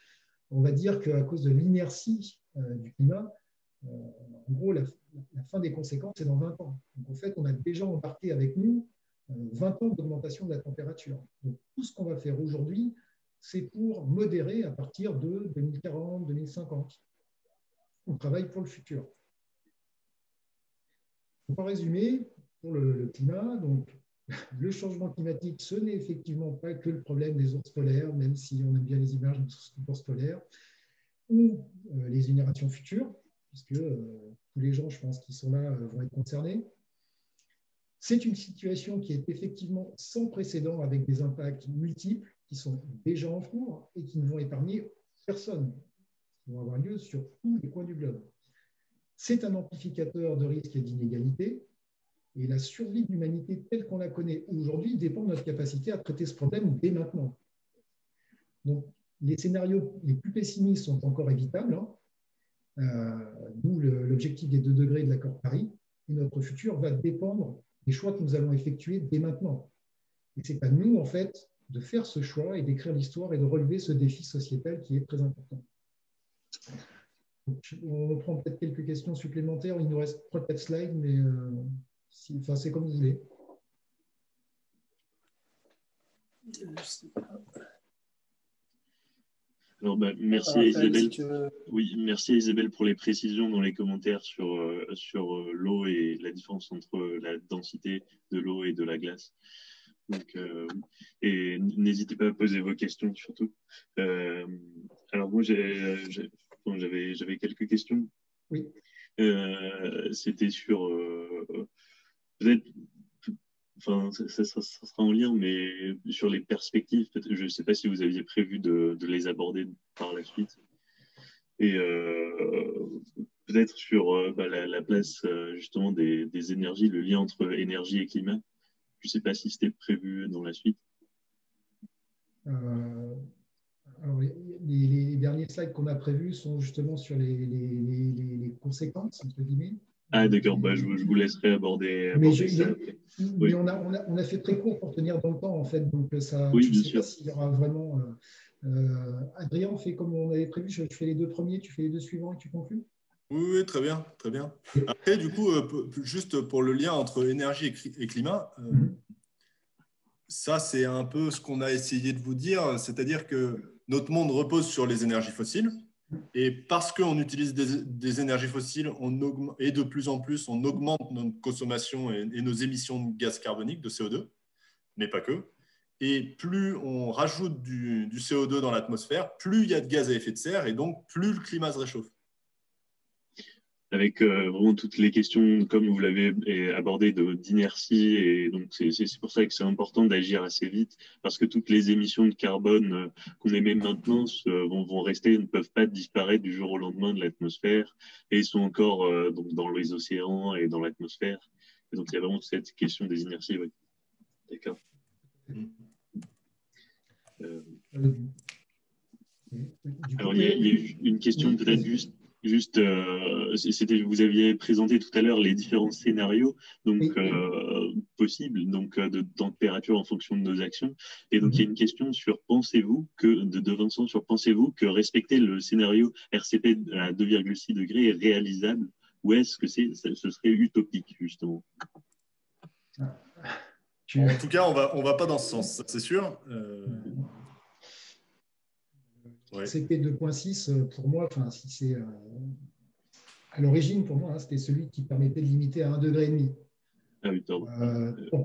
on va dire qu'à cause de l'inertie du climat, en gros, la fin des conséquences, c'est dans 20 ans. Donc, en fait, on a déjà embarqué avec nous 20 ans d'augmentation de la température. Donc, tout ce qu'on va faire aujourd'hui, c'est pour modérer à partir de 2040, 2050. On travaille pour le futur. Donc, en résumé, pour le climat, donc, le changement climatique, ce n'est effectivement pas que le problème des ours polaires, même si on aime bien les images des ours polaires, ou les générations futures, puisque tous les gens, je pense, qui sont là vont être concernés. C'est une situation qui est effectivement sans précédent, avec des impacts multiples qui sont déjà en cours et qui ne vont épargner personne, qui vont avoir lieu sur tous les coins du globe. C'est un amplificateur de risques et d'inégalités, et la survie de l'humanité telle qu'on la connaît aujourd'hui dépend de notre capacité à traiter ce problème dès maintenant. Donc, les scénarios les plus pessimistes sont encore évitables, d'où l'objectif des 2 degrés de l'accord de Paris, et notre futur va dépendre des choix que nous allons effectuer dès maintenant. Et c'est à nous, en fait, de faire ce choix et d'écrire l'histoire et de relever ce défi sociétal qui est très important. Donc, on prend peut-être quelques questions supplémentaires. Il nous reste 3-4 slides, mais c'est comme vous voulez.
Alors, merci Isabelle. Oui, merci Isabelle pour les précisions dans les commentaires sur l'eau et la différence entre la densité de l'eau et de la glace. Donc, et n'hésitez pas à poser vos questions surtout. Alors moi j'avais quelques questions.
Oui.
C'était sur peut-être. Enfin, ça sera en lien, mais sur les perspectives, je ne sais pas si vous aviez prévu de les aborder par la suite. Et peut-être sur la place justement des énergies, le lien entre énergie et climat. Je ne sais pas si c'était prévu dans la suite.
Alors, les derniers slides qu'on a prévus sont justement sur les conséquences, entre guillemets.
Ah d'accord, je vous laisserai aborder ça après.
Mais on a fait très court pour tenir dans le temps en fait, donc ça,
oui,
je
bien
sais
sûr.
pas s'il y aura vraiment. Adrien, on fait comme on avait prévu, je fais les 2 premiers, tu fais les 2 suivants et tu conclus.
Oui, très bien, très bien. Après, du coup, juste pour le lien entre énergie et climat, ça c'est un peu ce qu'on a essayé de vous dire, c'est-à-dire que notre monde repose sur les énergies fossiles. Et parce qu'on utilise des énergies fossiles, et de plus en plus, on augmente notre consommation et nos émissions de gaz carbonique, de CO2, mais pas que. Et plus on rajoute du CO2 dans l'atmosphère, plus il y a de gaz à effet de serre et donc plus le climat se réchauffe.
Avec vraiment toutes les questions, comme vous l'avez abordé, d'inertie. Et donc, c'est pour ça que c'est important d'agir assez vite, parce que toutes les émissions de carbone qu'on émet maintenant vont rester, ne peuvent pas disparaître du jour au lendemain de l'atmosphère, et ils sont encore donc dans les océans et dans l'atmosphère. Et donc, il y a vraiment cette question des inerties. Oui. D'accord. Alors, il y a une question peut-être juste, vous aviez présenté tout à l'heure les différents scénarios donc, possibles donc, de température en fonction de nos actions. Et donc, il y a une question sur de Vincent sur pensez-vous que respecter le scénario RCP à 2,6 degrés est réalisable ou est-ce que ce serait utopique, justement?
En tout cas, on va pas dans ce sens, c'est sûr.
RCP 2.6, pour moi, si c'est à l'origine, pour moi, c'était celui qui permettait de limiter à 1,5 degré.
Ah oui, pardon.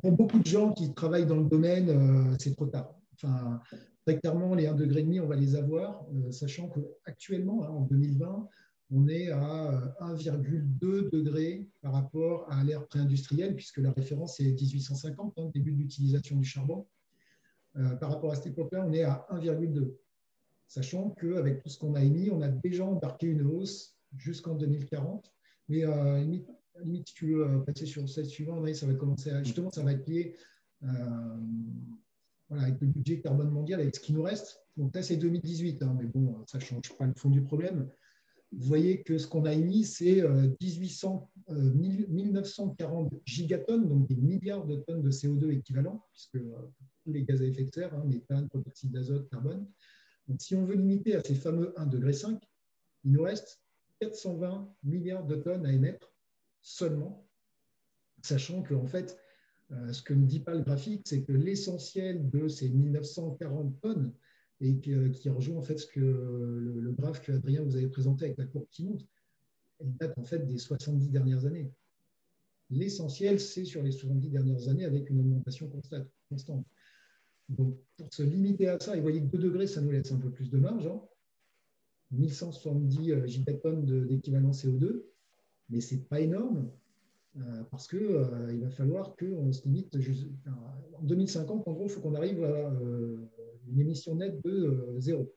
Pour beaucoup de gens qui travaillent dans le domaine, c'est trop tard. Enfin, très clairement, les 1,5 degré, on va les avoir, sachant qu'actuellement, en 2020, on est à 1,2 degré par rapport à l'ère pré-industrielle, puisque la référence est 1850, début de l'utilisation du charbon. Par rapport à cette époque-là, on est à 1,2. Sachant qu'avec tout ce qu'on a émis, on a déjà embarqué une hausse jusqu'en 2040. Mais limite, si tu veux passer sur le slide suivant, ça va commencer justement, ça va être lié avec le budget carbone mondial, avec ce qui nous reste. Donc là, c'est 2018, mais bon, ça ne change pas le fond du problème. Vous voyez que ce qu'on a émis, c'est 1940 gigatonnes, donc des milliards de tonnes de CO2 équivalent, puisque tous les gaz à effet de serre, méthane, protoxyde d'azote, carbone. Donc, si on veut limiter à ces fameux 1,5 degré, il nous reste 420 milliards de tonnes à émettre seulement, sachant que, en fait, ce que ne dit pas le graphique, c'est que l'essentiel de ces 1940 tonnes, et qui rejoint en fait ce que le graphe que Adrien vous avait présenté avec la courbe qui monte, elle date en fait des 70 dernières années. L'essentiel, c'est sur les 70 dernières années avec une augmentation constante. Donc, pour se limiter à ça, et vous voyez que 2 degrés, ça nous laisse un peu plus de marge, 1170 gigatonnes d'équivalent CO2, mais ce n'est pas énorme, parce qu'il va falloir qu'on se limite. En 2050, en gros, il faut qu'on arrive à une émission nette de 0.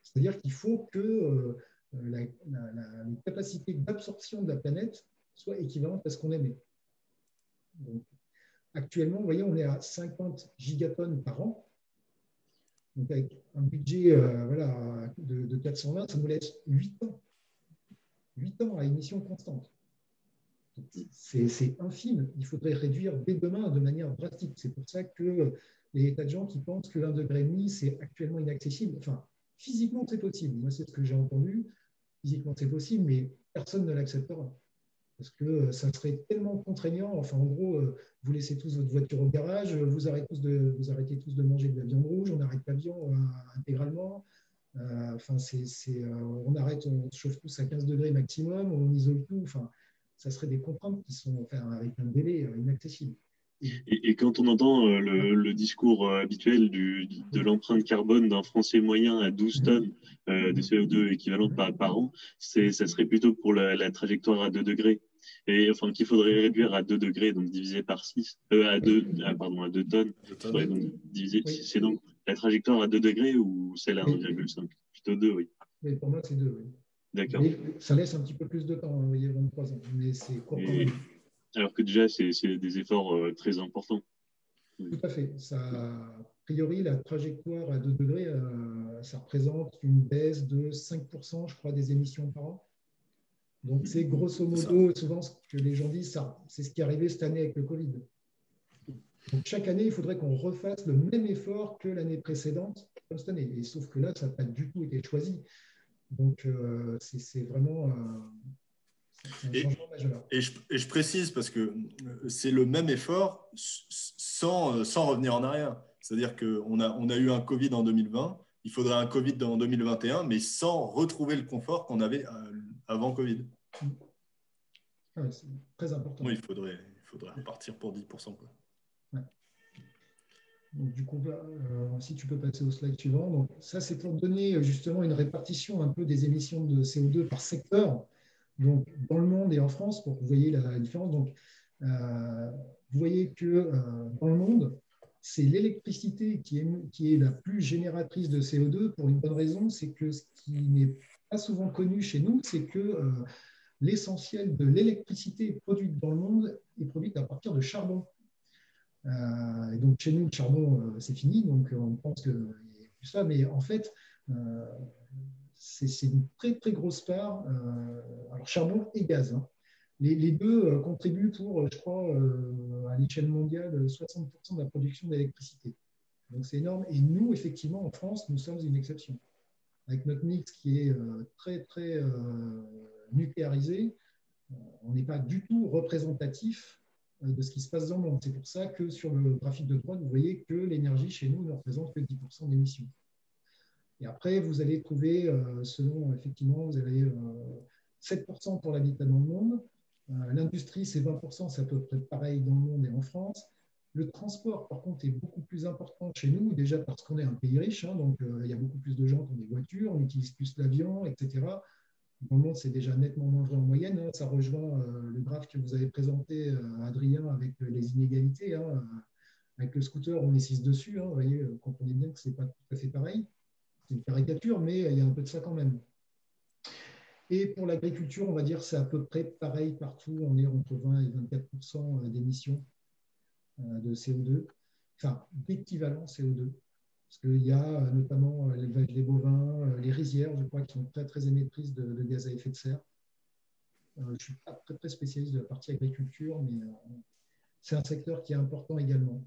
C'est-à-dire qu'il faut que les capacités d'absorption de la planète soient équivalentes à ce qu'on émet. Donc, actuellement, vous voyez, on est à 50 gigatonnes par an. Donc, avec un budget de 420, ça nous laisse 8 ans. 8 ans à émission constante. C'est infime. Il faudrait réduire dès demain de manière drastique. C'est pour ça que il y a des tas de gens qui pensent que 1,5 degré, c'est actuellement inaccessible. Enfin, physiquement, c'est possible. Moi, c'est ce que j'ai entendu. Physiquement, c'est possible, mais personne ne l'acceptera. Parce que ça serait tellement contraignant. Enfin, en gros, vous laissez tous votre voiture au garage, vous arrêtez tous de manger de la viande rouge, on arrête l'avion intégralement. On se chauffe tous à 15 degrés maximum, on isole tout. Enfin, ça serait des contraintes qui sont avec un délai inaccessible.
Et quand on entend le discours habituel de l'empreinte carbone d'un Français moyen à 12 tonnes de CO2 équivalent par an, ça serait plutôt pour la trajectoire à 2 degrés. Et enfin, qu'il faudrait réduire à 2 degrés, donc divisé par 6, à 2 tonnes. Donc diviser, c'est donc la trajectoire à 2 degrés ou celle à 1,5? Plutôt 2, oui.
Mais pour moi, c'est 2, oui.
D'accord.
Ça laisse un petit peu plus de temps, vous voyez, 23 ans, mais c'est court quand même.
Alors que déjà, c'est des efforts très importants.
Tout à fait. A priori, la trajectoire à 2 degrés, ça représente une baisse de 5%, je crois, des émissions par an. Donc, c'est grosso modo, souvent, ce que les gens disent, c'est ce qui est arrivé cette année avec le Covid. Donc, chaque année, il faudrait qu'on refasse le même effort que l'année précédente, comme cette année. Et sauf que là, ça n'a pas du tout été choisi. Donc, c'est vraiment un changement majeur.
Et je précise parce que c'est le même effort sans revenir en arrière. C'est-à-dire qu'on a eu un Covid en 2020. il faudrait un Covid en 2021, mais sans retrouver le confort qu'on avait avant Covid.
Ouais, c'est très important.
Oui, il faudrait repartir pour 10%. Quoi.
Ouais. Donc, du coup, si tu peux passer au slide suivant. Donc, ça, c'est pour donner justement une répartition un peu des émissions de CO2 par secteur, donc dans le monde et en France, pour que vous voyez la différence. Donc, vous voyez que dans le monde, c'est l'électricité qui est la plus génératrice de CO2 pour une bonne raison, c'est que ce qui n'est pas souvent connu chez nous, c'est que l'essentiel de l'électricité produite dans le monde est produite à partir de charbon. Et donc, chez nous, le charbon, c'est fini, donc on pense qu'il n'y a plus ça, mais en fait, c'est une très, très grosse part. Alors, charbon et gaz. Hein. Les deux contribuent pour, je crois, à l'échelle mondiale, 60% de la production d'électricité. Donc, c'est énorme. Et nous, effectivement, en France, nous sommes une exception. Avec notre mix qui est très, très nucléarisé, on n'est pas du tout représentatif de ce qui se passe dans le monde. C'est pour ça que sur le graphique de droite, vous voyez que l'énergie chez nous ne représente que 10% d'émissions. Et après, vous allez trouver, selon, effectivement, vous avez 7% pour l'habitat dans le monde. L'industrie, c'est 20%, c'est à peu près pareil dans le monde et en France. Le transport, par contre, est beaucoup plus important chez nous, déjà parce qu'on est un pays riche, hein, donc il y a beaucoup plus de gens qui ont des voitures, on utilise plus l'avion, etc. Dans le monde, c'est déjà nettement moins vrai en moyenne. Hein. Ça rejoint le graphe que vous avez présenté, Adrien, avec les inégalités. Hein. Avec le scooter, on est 6 dessus. Hein. Vous voyez, comprenez bien que ce n'est pas tout à fait pareil. C'est une caricature, mais il y a un peu de ça quand même. Et pour l'agriculture, on va dire que c'est à peu près pareil partout. On est entre 20 et 24% d'émissions de CO2, enfin d'équivalent CO2. Parce qu'il y a notamment l'élevage des bovins, les rizières, je crois, qui sont très, très émettrices de gaz à effet de serre. Je ne suis pas très, très spécialiste de la partie agriculture, mais c'est un secteur qui est important également.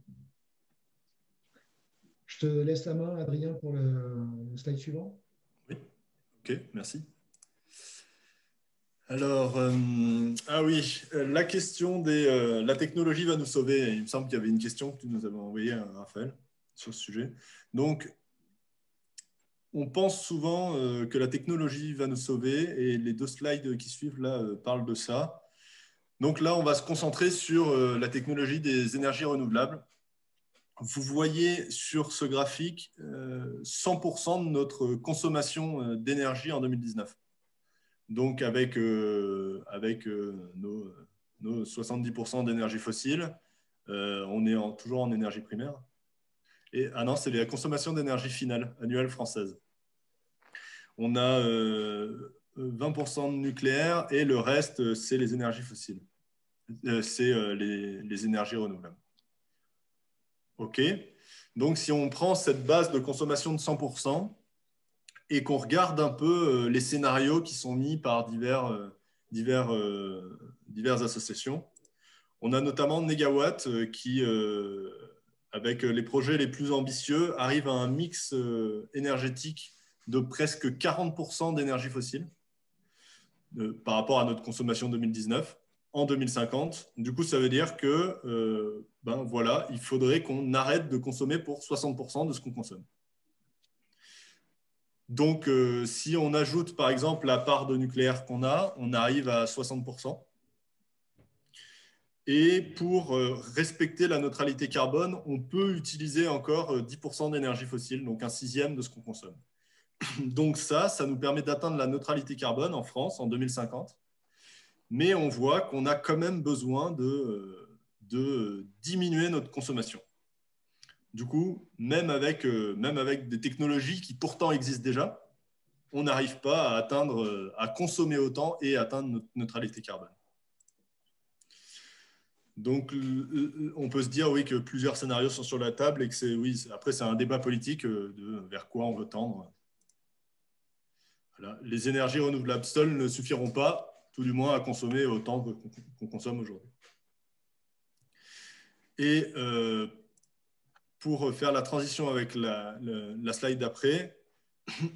Je te laisse la main, Adrien, pour le slide suivant.
Oui, ok, merci. Alors, ah oui, la question de la technologie va nous sauver. Il me semble qu'il y avait une question que tu nous avais envoyée, Raphaël, sur ce sujet. Donc, on pense souvent que la technologie va nous sauver et les 2 slides qui suivent là parlent de ça. Donc là, on va se concentrer sur la technologie des énergies renouvelables. Vous voyez sur ce graphique 100% de notre consommation d'énergie en 2019. Donc, avec nos 70% d'énergie fossile, on est toujours en énergie primaire. Et, ah non, c'est la consommation d'énergie finale annuelle française. On a 20% de nucléaire et le reste, c'est les énergies fossiles. C'est les énergies renouvelables. OK. Donc, si on prend cette base de consommation de 100%, et qu'on regarde un peu les scénarios qui sont mis par diverses associations. On a notamment Negawatt qui, avec les projets les plus ambitieux, arrive à un mix énergétique de presque 40% d'énergie fossile par rapport à notre consommation 2019 en 2050. Du coup, ça veut dire que voilà, il faudrait qu'on arrête de consommer pour 60% de ce qu'on consomme. Donc, si on ajoute, par exemple, la part de nucléaire qu'on a, on arrive à 60%. Et pour respecter la neutralité carbone, on peut utiliser encore 10% d'énergie fossile, donc un 1/6 de ce qu'on consomme. Donc ça nous permet d'atteindre la neutralité carbone en France en 2050. Mais on voit qu'on a quand même besoin de diminuer notre consommation. Du coup, même avec des technologies qui pourtant existent déjà, on n'arrive pas à consommer autant et atteindre notre neutralité carbone. Donc, on peut se dire oui, que plusieurs scénarios sont sur la table et que après, c'est un débat politique de vers quoi on veut tendre. Voilà. Les énergies renouvelables seules ne suffiront pas, tout du moins, à consommer autant qu'on consomme aujourd'hui. Et pour faire la transition avec la slide d'après,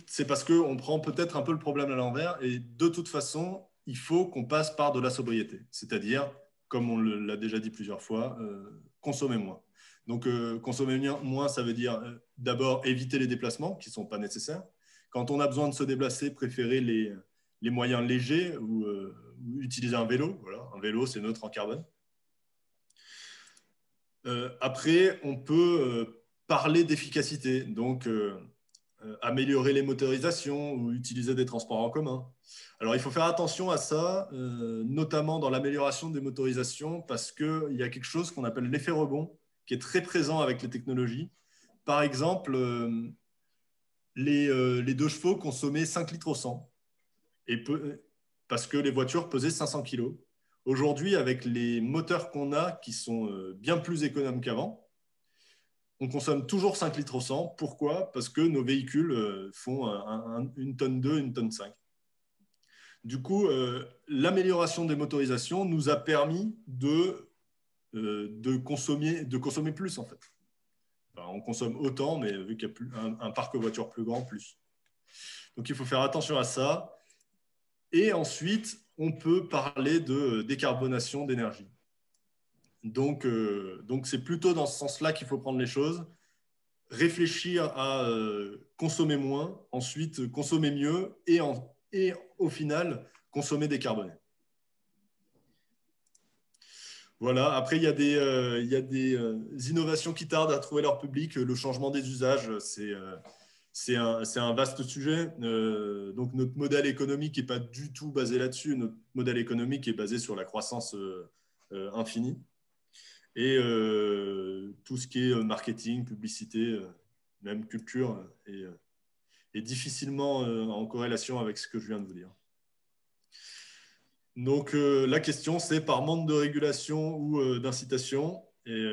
c'est parce qu'on prend peut-être un peu le problème à l'envers et de toute façon, il faut qu'on passe par de la sobriété, c'est-à-dire, comme on l'a déjà dit plusieurs fois, consommer moins. Donc, consommer moins, ça veut dire d'abord éviter les déplacements qui ne sont pas nécessaires. Quand on a besoin de se déplacer, préférer les moyens légers ou utiliser un vélo. Voilà, un vélo, c'est neutre en carbone. Après, on peut parler d'efficacité. Donc, améliorer les motorisations ou utiliser des transports en commun. Alors, il faut faire attention à ça, notamment dans l'amélioration des motorisations, parce qu'il y a quelque chose qu'on appelle l'effet rebond, qui est très présent avec les technologies. Par exemple, les 2 chevaux consommaient 5 litres au 100, parce que les voitures pesaient 500 kg. Aujourd'hui, avec les moteurs qu'on a, qui sont bien plus économes qu'avant, on consomme toujours 5 litres au 100. Pourquoi? Parce que nos véhicules font 1 tonne 2, 1 tonne 5. Du coup, l'amélioration des motorisations nous a permis de consommer plus, en fait. Enfin, on consomme autant, mais vu qu'il y a un parc voiture plus grand, plus. Donc, il faut faire attention à ça. Et ensuite, on peut parler de décarbonation d'énergie. Donc, c'est plutôt dans ce sens-là qu'il faut prendre les choses. Réfléchir à consommer moins, ensuite consommer mieux et au final, consommer décarboné. Voilà. Après, il y a des innovations qui tardent à trouver leur public. Le changement des usages, c'est un vaste sujet. Donc, notre modèle économique n'est pas du tout basé là-dessus. Notre modèle économique est basé sur la croissance infinie. Et tout ce qui est marketing, publicité, même culture, est difficilement en corrélation avec ce que je viens de vous dire. Donc, la question, c'est par manque de régulation ou d'incitation. Et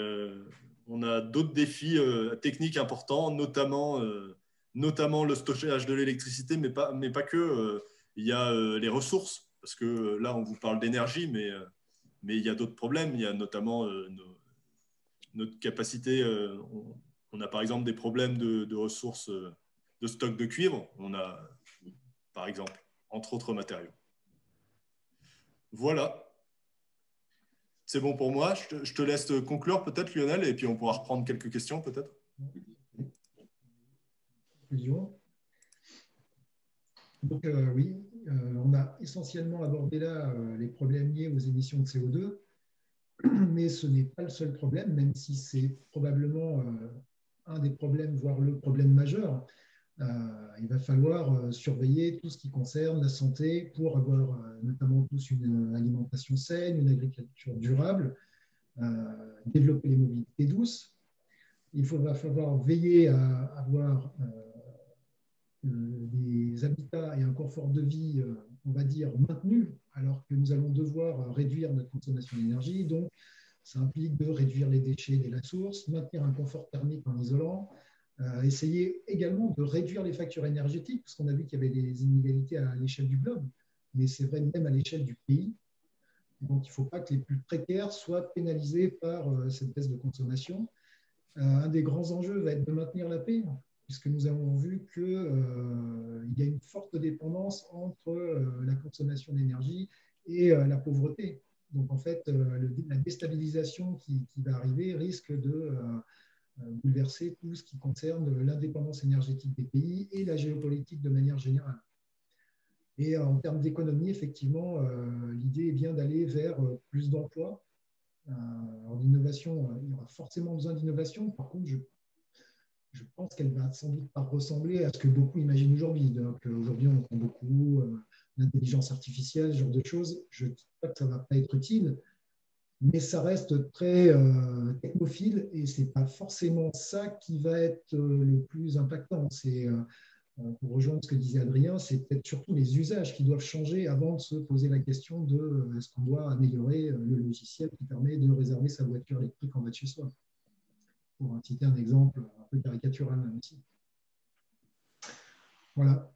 on a d'autres défis techniques importants, notamment le stockage de l'électricité, mais pas que. Il y a les ressources, parce que là, on vous parle d'énergie, mais il y a d'autres problèmes. Il y a notamment notre capacité. On a par exemple des problèmes de ressources, de stock de cuivre. On a, par exemple, entre autres matériaux. Voilà. C'est bon pour moi. Je te laisse conclure peut-être, Lionel, et puis on pourra reprendre quelques questions peut-être.
Donc oui, on a essentiellement abordé là les problèmes liés aux émissions de CO2, mais ce n'est pas le seul problème, même si c'est probablement un des problèmes, voire le problème majeur. Il va falloir surveiller tout ce qui concerne la santé pour avoir notamment tous une alimentation saine, une agriculture durable, développer les mobilités douces. Il va falloir veiller à avoir des habitats et un confort de vie, on va dire, maintenus, alors que nous allons devoir réduire notre consommation d'énergie. Donc, ça implique de réduire les déchets dès la source, maintenir un confort thermique en isolant, essayer également de réduire les factures énergétiques, parce qu'on a vu qu'il y avait des inégalités à l'échelle du globe, mais c'est vrai même à l'échelle du pays. Donc, il ne faut pas que les plus précaires soient pénalisés par cette baisse de consommation. Un des grands enjeux va être de maintenir la paix, puisque nous avons vu qu'il y a une forte dépendance entre la consommation d'énergie et la pauvreté. Donc, en fait, la déstabilisation qui va arriver risque de bouleverser tout ce qui concerne l'indépendance énergétique des pays et la géopolitique de manière générale. Et en termes d'économie, effectivement, l'idée est bien d'aller vers plus d'emplois. Alors, l'innovation, il y aura forcément besoin d'innovation. Par contre, je pense qu'elle va sans doute pas ressembler à ce que beaucoup imaginent aujourd'hui. Donc, aujourd'hui, on entend beaucoup l'intelligence artificielle, ce genre de choses. Je ne dis pas que ça ne va pas être utile, mais ça reste très technophile et ce n'est pas forcément ça qui va être le plus impactant. C'est, pour rejoindre ce que disait Adrien, c'est peut-être surtout les usages qui doivent changer avant de se poser la question de est-ce qu'on doit améliorer le logiciel qui permet de réserver sa voiture électrique en bas de chez soi. Pour citer un exemple un peu caricatural même aussi. Voilà.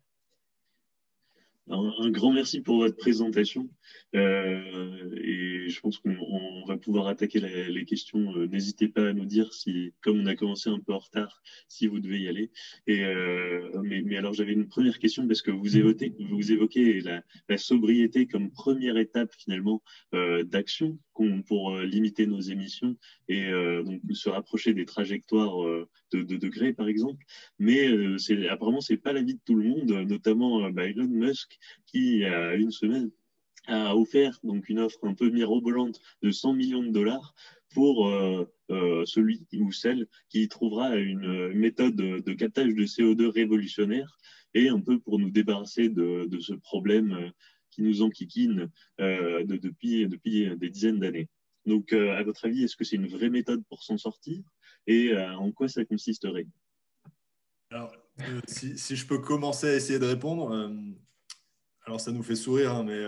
Un grand merci pour votre présentation et je pense qu'on va pouvoir attaquer les questions. N'hésitez pas à nous dire si, comme on a commencé un peu en retard, si vous devez y aller. Mais alors j'avais une première question parce que vous évoquez la sobriété comme première étape finalement d'action pour limiter nos émissions et donc se rapprocher des trajectoires de degrés, par exemple. Mais apparemment, c'est pas l'avis de tout le monde, notamment Elon Musk, qui, il y a une semaine, a offert donc une offre un peu mirobolante de 100 millions de dollars pour celui ou celle qui trouvera une méthode de captage de CO2 révolutionnaire et un peu pour nous débarrasser de ce problème qui nous enquiquine depuis des dizaines d'années. Donc, à votre avis, est-ce que c'est une vraie méthode pour s'en sortir et en quoi ça consisterait?
Alors, si je peux commencer à essayer de répondre, alors ça nous fait sourire, hein, mais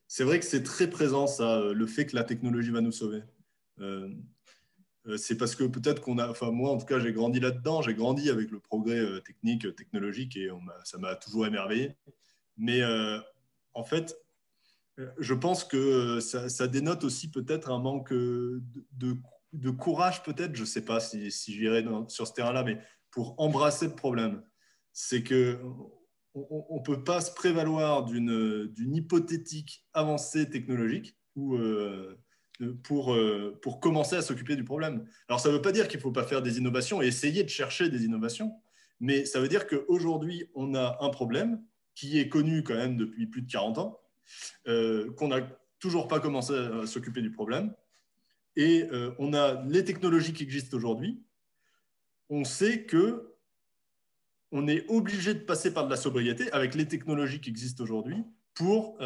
c'est vrai que c'est très présent, ça, le fait que la technologie va nous sauver. C'est parce que peut-être qu'on a, enfin moi en tout cas, j'ai grandi là-dedans, j'ai grandi avec le progrès technique, technologique et ça m'a toujours émerveillé. Mais en fait, je pense que ça dénote aussi peut-être un manque de courage, peut-être, je ne sais pas si j'irai sur ce terrain-là, mais pour embrasser le problème. C'est qu'on ne peut pas se prévaloir d'une hypothétique avancée technologique pour commencer à s'occuper du problème. Alors, ça ne veut pas dire qu'il ne faut pas faire des innovations et essayer de chercher des innovations, mais ça veut dire qu'aujourd'hui, on a un problème qui est connu quand même depuis plus de 40 ans, qu'on n'a toujours pas commencé à s'occuper du problème. Et on a les technologies qui existent aujourd'hui. On sait qu'on est obligé de passer par de la sobriété avec les technologies qui existent aujourd'hui pour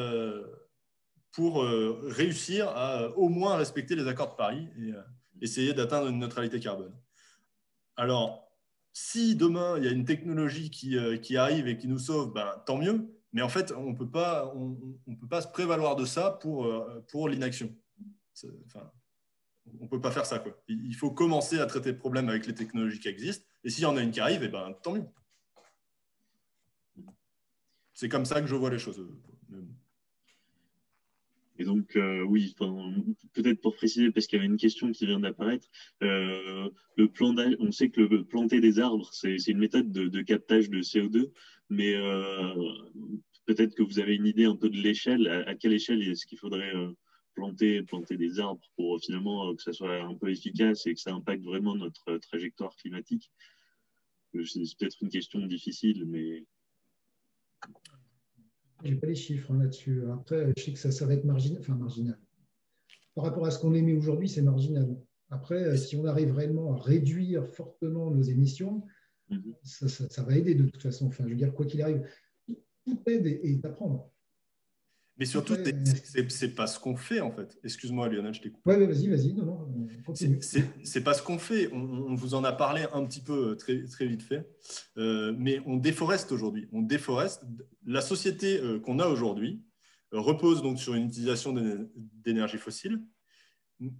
réussir à au moins respecter les accords de Paris et essayer d'atteindre une neutralité carbone. Alors, si demain, il y a une technologie qui arrive et qui nous sauve, ben, tant mieux. Mais en fait, on ne peut pas se prévaloir de ça pour l'inaction. Enfin, on ne peut pas faire ça, quoi. Il faut commencer à traiter le problème avec les technologies qui existent. Et s'il y en a une qui arrive, eh ben, tant mieux. C'est comme ça que je vois les choses.
Et donc, oui, peut-être pour préciser, parce qu'il y avait une question qui vient d'apparaître, on sait que planter des arbres, c'est une méthode de captage de CO2, mais peut-être que vous avez une idée un peu de l'échelle. À quelle échelle est-ce qu'il faudrait planter des arbres pour finalement que ça soit un peu efficace et que ça impacte vraiment notre trajectoire climatique? C'est peut-être une question difficile, mais...
Je n'ai pas les chiffres là-dessus. Après, je sais que ça va être marginal. Par rapport à ce qu'on émet aujourd'hui, c'est marginal. Après, si on arrive réellement à réduire fortement nos émissions, ça va aider de toute façon. Enfin, je veux dire, quoi qu'il arrive, tout aide et à prendre.
Mais surtout, c'est pas ce qu'on fait, en fait. Excuse-moi, Lionel, je t'écoute.
Oui, vas-y. Non, continue.
C'est pas ce qu'on fait. On vous en a parlé un petit peu très, très vite fait. Mais on déforeste aujourd'hui. On déforeste. La société qu'on a aujourd'hui repose donc sur une utilisation d'énergie fossile.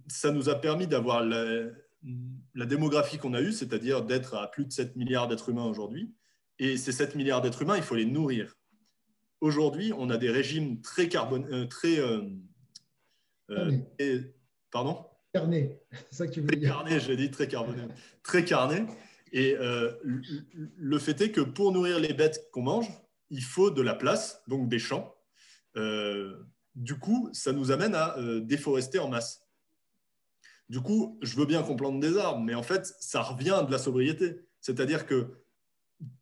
Ça nous a permis d'avoir la démographie qu'on a eue, c'est-à-dire d'être à plus de 7 milliards d'êtres humains aujourd'hui. Et ces 7 milliards d'êtres humains, il faut les nourrir. Aujourd'hui, on a des régimes très carbonés, pardon ?
Carné, c'est ça que tu veux dire.
Carné, j'ai dit très carboné. Très carné. Et le fait est que pour nourrir les bêtes qu'on mange, il faut de la place, donc des champs. Du coup, ça nous amène à déforester en masse. Du coup, je veux bien qu'on plante des arbres, mais en fait, ça revient à de la sobriété. C'est-à-dire que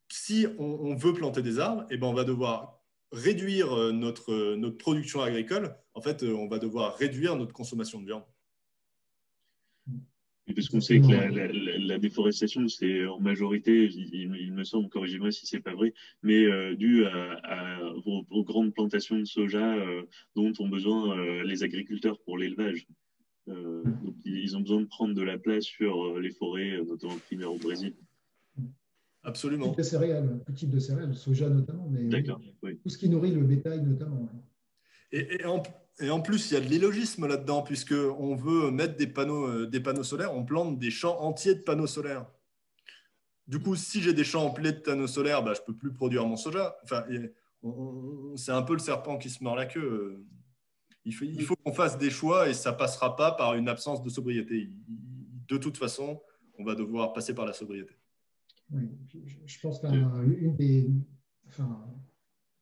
si on veut planter des arbres, eh ben, on va devoir réduire notre production agricole. En fait, on va devoir réduire notre consommation de viande.
Parce qu'on sait que la déforestation, c'est en majorité, il me semble, corrigez-moi si c'est pas vrai, mais dû aux grandes plantations de soja dont ont besoin les agriculteurs pour l'élevage. Donc, ils ont besoin de prendre de la place sur les forêts, notamment primaires au Brésil.
Absolument.
Tout type de céréales, soja notamment, mais
oui.
Tout ce qui nourrit le bétail notamment.
Et en plus, il y a de l'illogisme là-dedans, puisqu'on veut mettre des panneaux solaires, on plante des champs entiers de panneaux solaires. Du coup, si j'ai des champs entiers de panneaux solaires, bah, je ne peux plus produire mon soja. Enfin, c'est un peu le serpent qui se mord la queue. Il faut qu'on fasse des choix et ça ne passera pas par une absence de sobriété. De toute façon, on va devoir passer par la sobriété.
Oui, je pense qu'un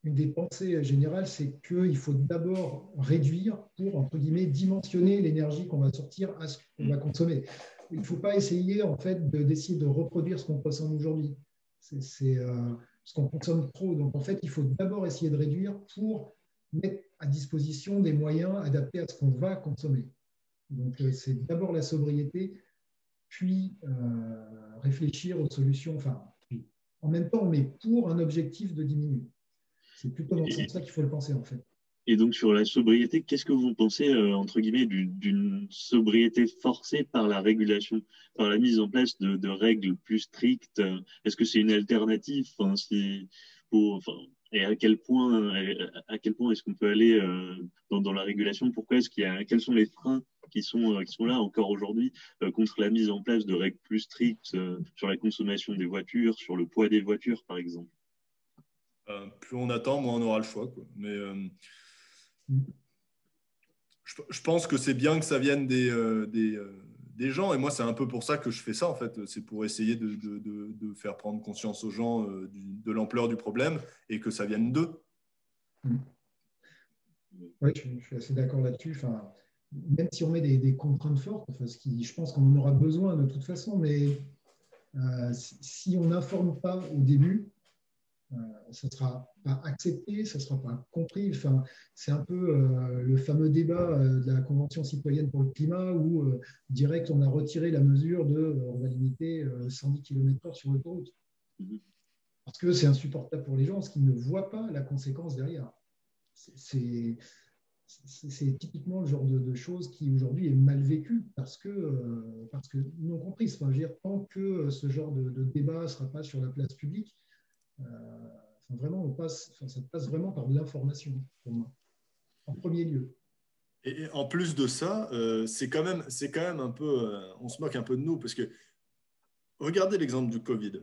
une des pensées générales, c'est qu'il faut d'abord réduire pour, entre guillemets, dimensionner l'énergie qu'on va sortir à ce qu'on va consommer. Il ne faut pas essayer, en fait, d'essayer de reproduire ce qu'on consomme aujourd'hui. C'est ce qu'on consomme trop. Donc, en fait, il faut d'abord essayer de réduire pour mettre à disposition des moyens adaptés à ce qu'on va consommer. Donc, c'est d'abord la sobriété, puis réfléchir aux solutions. Enfin, en même temps, mais pour un objectif de diminuer. C'est plutôt dans ce sens-là qu'il faut le penser, en fait.
Et donc, sur la sobriété, qu'est-ce que vous pensez, entre guillemets, d'une sobriété forcée par la régulation, par la mise en place de règles plus strictes? Est-ce que c'est une alternative? Et à quel point est-ce qu'on peut aller dans la régulation? Pourquoi quels sont les freins qui sont là encore aujourd'hui contre la mise en place de règles plus strictes sur la consommation des voitures, sur le poids des voitures, par exemple?
Plus on attend, moins on aura le choix, quoi. Mais je pense que c'est bien que ça vienne des gens. Et moi, c'est un peu pour ça que je fais ça, en fait. C'est pour essayer de faire prendre conscience aux gens de l'ampleur du problème et que ça vienne d'eux.
Oui, je suis assez d'accord là-dessus. Enfin, même si on met des contraintes fortes, enfin, je pense qu'on en aura besoin de toute façon, mais si on n'informe pas au début, ça ne sera pas accepté, ça ne sera pas compris. Enfin, c'est un peu le fameux débat de la Convention citoyenne pour le climat où direct on a retiré la mesure on va limiter 110 km/h sur l'autoroute. Parce que c'est insupportable pour les gens, parce qu'ils ne voient pas la conséquence derrière. C'est typiquement le genre de choses qui aujourd'hui est mal vécu parce que non comprise. Enfin, je veux dire, tant que ce genre de débat ne sera pas sur la place publique, vraiment, ça passe vraiment par de l'information pour moi, en premier lieu.
Et en plus de ça, c'est quand même un peu, on se moque un peu de nous parce que regardez l'exemple du Covid.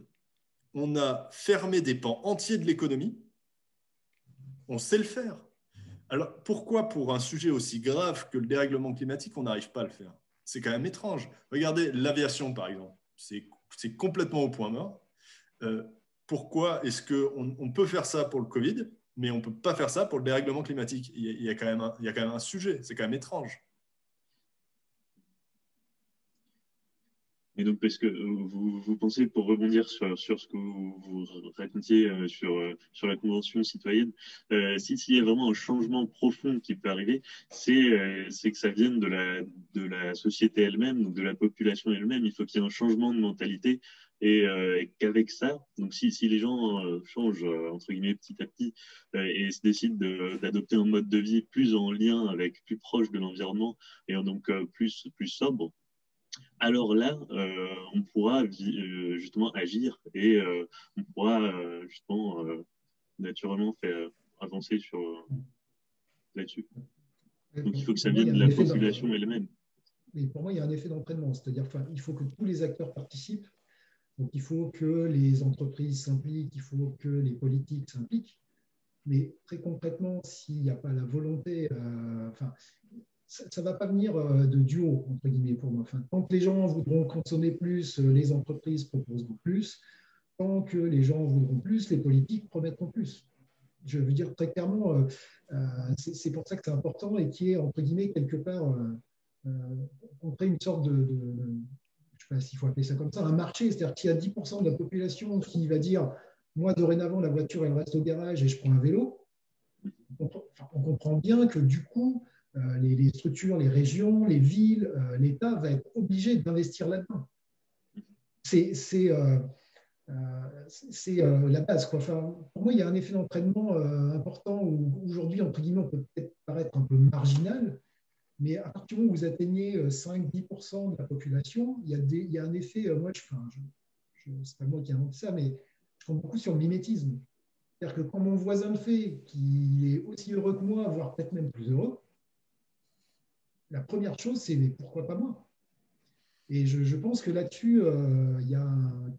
On a fermé des pans entiers de l'économie. On sait le faire. Alors pourquoi pour un sujet aussi grave que le dérèglement climatique, on n'arrive pas à le faire? C'est quand même étrange. Regardez l'aviation, par exemple. C'est complètement au point mort. Pourquoi est-ce qu'on peut faire ça pour le Covid, mais on ne peut pas faire ça pour le dérèglement climatique? Il y a quand même un sujet, c'est quand même étrange.
Et donc, parce que vous pensez, pour rebondir sur ce que vous racontiez sur la Convention citoyenne, s'il y a vraiment un changement profond qui peut arriver, c'est que ça vienne de la société elle-même, donc de la population elle-même. Il faut qu'il y ait un changement de mentalité et qu'avec ça, donc si les gens changent, entre guillemets, petit à petit et se décident d'adopter un mode de vie plus en lien avec, plus proche de l'environnement et donc plus sobre, alors là, on pourra justement agir et on pourra justement naturellement faire avancer là-dessus. Donc il faut que ça vienne de la population elle-même.
Mais pour moi, il y a un effet d'entraînement, c'est-à-dire qu'il faut que tous les acteurs participent. Donc il faut que les entreprises s'impliquent, il faut que les politiques s'impliquent. Mais très concrètement, s'il n'y a pas la volonté, ça ne va pas venir de duo, entre guillemets, pour moi. Enfin, tant que les gens voudront consommer plus, les entreprises proposeront plus. Tant que les gens voudront plus, les politiques promettront plus. Je veux dire très clairement, c'est pour ça que c'est important et qui est, entre guillemets, quelque part, on crée une sorte je ne sais pas s'il faut appeler ça comme ça, un marché. C'est-à-dire qu'il y a 10% de la population qui va dire « Moi, dorénavant, la voiture, elle reste au garage et je prends un vélo ». On comprend bien que du coup, les structures, les régions, les villes, l'État va être obligé d'investir là-dedans. C'est la base, quoi. Enfin, pour moi, il y a un effet d'entraînement important où aujourd'hui, entre guillemets, on peut peut-être paraître un peu marginal, mais à partir du moment où vous atteignez 5-10% de la population, il y a un effet, c'est pas moi qui ai inventé ça, mais je compte beaucoup sur le mimétisme. C'est-à-dire que quand mon voisin le fait, qu'il est aussi heureux que moi, voire peut-être même plus heureux, la première chose, c'est mais pourquoi pas moi? Et je pense que là-dessus, il y a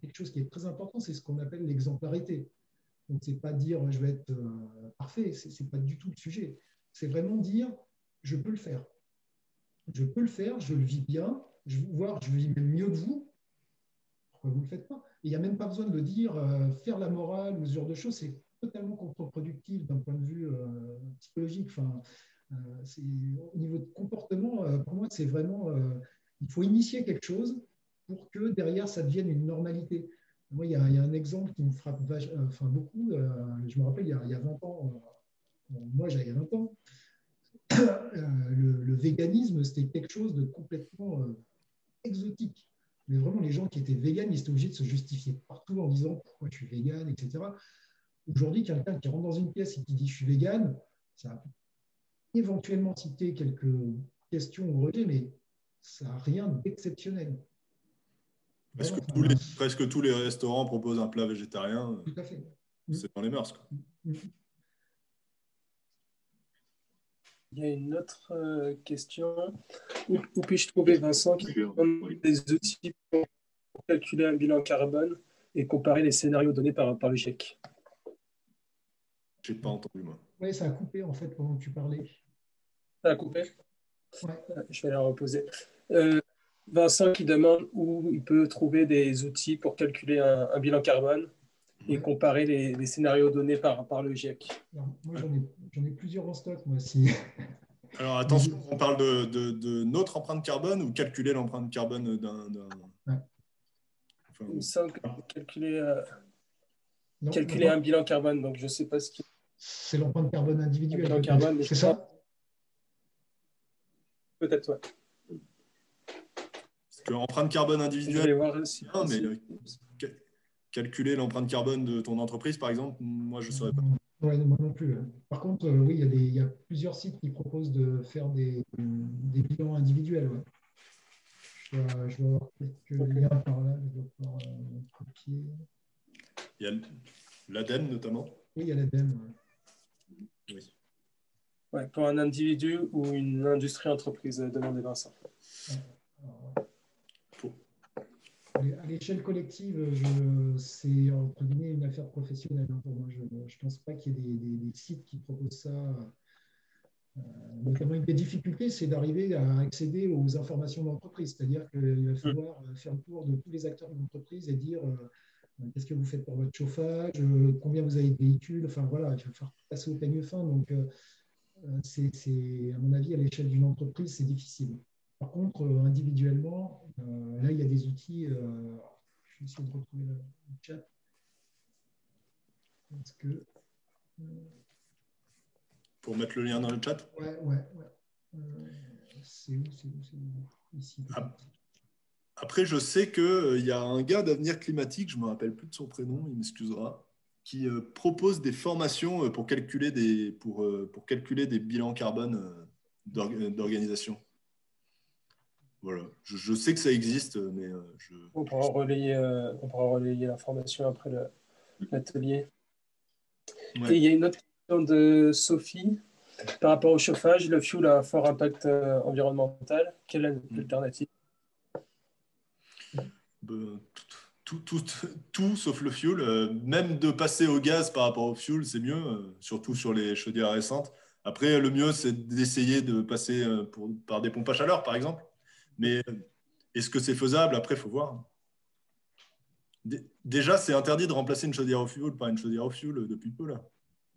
quelque chose qui est très important, c'est ce qu'on appelle l'exemplarité. Donc, ce n'est pas dire je vais être parfait, ce n'est pas du tout le sujet. C'est vraiment dire je peux le faire. Je peux le faire, je le vis bien, voire je vis même mieux que vous. pourquoi vous ne le faites pas? Et il n'y a même pas besoin de le dire, faire la morale ou ce genre de choses, c'est totalement contre-productif d'un point de vue psychologique. Enfin, au niveau de comportement, pour moi, c'est vraiment, il faut initier quelque chose pour que derrière, ça devienne une normalité. Moi, il y a un exemple qui me frappe beaucoup. Je me rappelle, il y a 20 ans, moi j'avais 20 ans, le véganisme, c'était quelque chose de complètement exotique. Mais vraiment, les gens qui étaient véganes, ils étaient obligés de se justifier partout en disant pourquoi je suis végane, etc. Aujourd'hui, quelqu'un qui rentre dans une pièce et qui dit je suis végane, ça a éventuellement cité quelques questions ou rejets, mais ça n'a rien d'exceptionnel.
Presque tous les restaurants proposent un plat végétarien.
Tout à fait.
C'est dans les mœurs, quoi.
Il y a une autre question. Où puis-je trouver, Vincent, qui donne des outils pour calculer un bilan carbone et comparer les scénarios donnés par le GIEC?
Je n'ai pas entendu, moi.
Oui, ça a coupé, en fait, pendant que tu parlais.
Ça a coupé?
Ouais.
Je vais la reposer. Vincent qui demande où il peut trouver des outils pour calculer un bilan carbone et comparer les scénarios donnés par le GIEC.
Alors, moi, j'en ai plusieurs en stock, moi aussi.
Alors, attention, on parle de notre empreinte carbone ou calculer l'empreinte carbone d'un…
Ouais.
Enfin, il me semble que calculer un bilan carbone, donc je ne sais pas ce qui…
C'est l'empreinte carbone individuelle.
Bilan carbone,
c'est ça?
Peut-être, ouais.
Parce que l'empreinte carbone individuelle…
Je vais voir si…
Non, mais calculer l'empreinte carbone de ton entreprise, par exemple, moi, je ne saurais pas.
Ouais, moi non plus. Par contre, oui, il y a plusieurs sites qui proposent de faire des bilans individuels. Ouais. Je vais avoir quelques liens par là. Je vais pouvoir copier.
Il y a l'ADEME, notamment.
Oui, il y a l'ADEME.
Ouais. Oui.
Ouais, pour un individu ou une industrie-entreprise, demandez Vincent.
Ouais. À l'échelle collective, c'est entre guillemets une affaire professionnelle pour moi. Je ne pense pas qu'il y ait des sites qui proposent ça. Notamment, une des difficultés, c'est d'arriver à accéder aux informations d'entreprise. C'est-à-dire qu'il va falloir faire le tour de tous les acteurs de l'entreprise et dire qu'est-ce que vous faites pour votre chauffage, combien vous avez de véhicules. Enfin voilà, il va falloir passer au peigne fin. Donc, c'est, à mon avis, à l'échelle d'une entreprise, c'est difficile. Par contre, individuellement, là, il y a des outils. Je vais essayer de retrouver le chat. Parce que,
pour mettre le lien dans le chat?
Ouais. C'est où? Ici.
Après, je sais qu'il y a un gars d'Avenir Climatique, je ne me rappelle plus de son prénom, il m'excusera, qui propose des formations pour calculer des bilans carbone d'organisation. Voilà. Je sais que ça existe, mais
on pourra relayer l'information après l'atelier.
Ouais.
Et il y a une autre question de Sophie. Par rapport au chauffage, le fuel a un fort impact environnemental. Quelle est l'alternative?
Tout sauf le fuel. Même de passer au gaz par rapport au fuel, c'est mieux, surtout sur les chaudières récentes. Après, le mieux, c'est d'essayer de passer par des pompes à chaleur, par exemple. Mais est-ce que c'est faisable? Après, il faut voir. Déjà, c'est interdit de remplacer une chaudière au fuel par une chaudière au fuel depuis peu, là.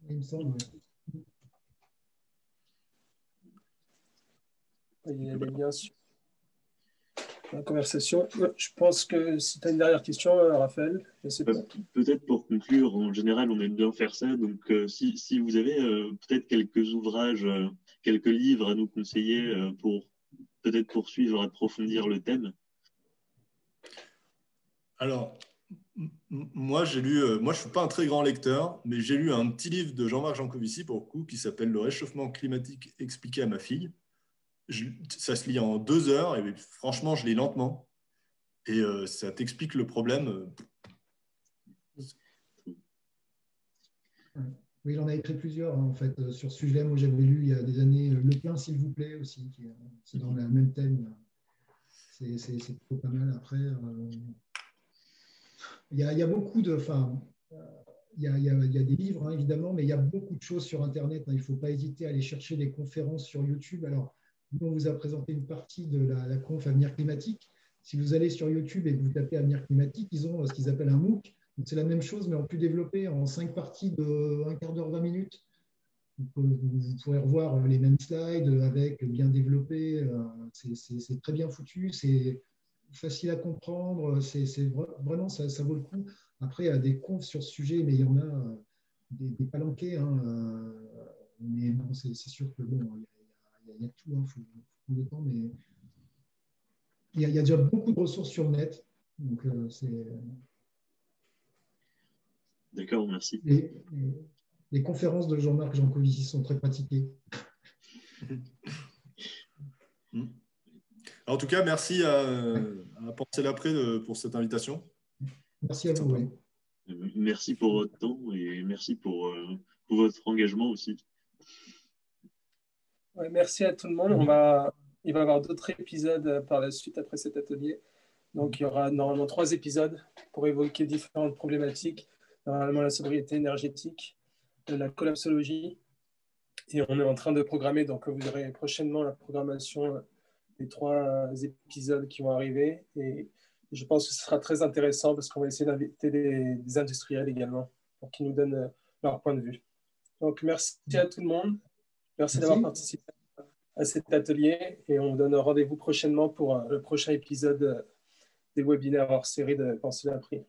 Il me semble.
Il y a des liens sur la conversation. Je pense que si tu as une dernière question, Raphaël, je sais pas.
Peut-être pour conclure, en général, on aime bien faire ça. Donc, si vous avez peut-être quelques ouvrages, quelques livres à nous conseiller pour peut-être poursuivre, approfondir le thème.
Alors, moi, j'ai lu, moi, je ne suis pas un très grand lecteur, mais j'ai lu un petit livre de Jean-Marc Jancovici, pour le coup, qui s'appelle « Le réchauffement climatique expliqué à ma fille ». Ça se lit en 2 heures, et franchement, je lis lentement. Et ça t'explique le problème.
Oui, il en a écrit plusieurs, hein, en fait, sur ce sujet. Moi, j'avais lu il y a des années Le plein, s'il vous plaît, aussi. C'est dans le même thème. C'est plutôt pas mal. Après, il y a beaucoup de... Enfin, il y a des livres, hein, évidemment, mais il y a beaucoup de choses sur Internet. Hein. Il ne faut pas hésiter à aller chercher des conférences sur YouTube. Alors, nous, on vous a présenté une partie de la conf Avenir Climatique, Si vous allez sur YouTube et que vous tapez avenir climatique, ils ont ce qu'ils appellent un MOOC. C'est la même chose, mais en plus développé, en 5 parties de 1 quart d'heure, 20 minutes. Vous pourrez revoir les mêmes slides avec bien développé. C'est très bien foutu, c'est facile à comprendre. Vraiment, ça vaut le coup. Après, il y a des confs sur ce sujet, mais il y en a des palanqués. Hein, mais bon, c'est sûr que bon, il y a tout. Il faut prendre le temps, mais il y a déjà beaucoup de ressources sur le net. Donc,
D'accord, merci.
Les conférences de Jean-Marc Jancovici sont très pratiquées.
En tout cas, merci à Penser l'après pour cette invitation.
Merci à vous. Oui.
Merci pour votre temps et merci pour votre engagement aussi.
Ouais, merci à tout le monde. Il va y avoir d'autres épisodes par la suite après cet atelier. Donc, il y aura normalement 3 épisodes pour évoquer différentes problématiques. Normalement, la sobriété énergétique, la collapsologie. Et on est en train de programmer, donc vous aurez prochainement la programmation des 3 épisodes qui vont arriver. Et je pense que ce sera très intéressant parce qu'on va essayer d'inviter des industriels également pour qu'ils nous donnent leur point de vue. Donc, merci à tout le monde. Merci d'avoir participé à cet atelier et on vous donne rendez-vous prochainement pour le prochain épisode des webinaires hors série de Penser l'après.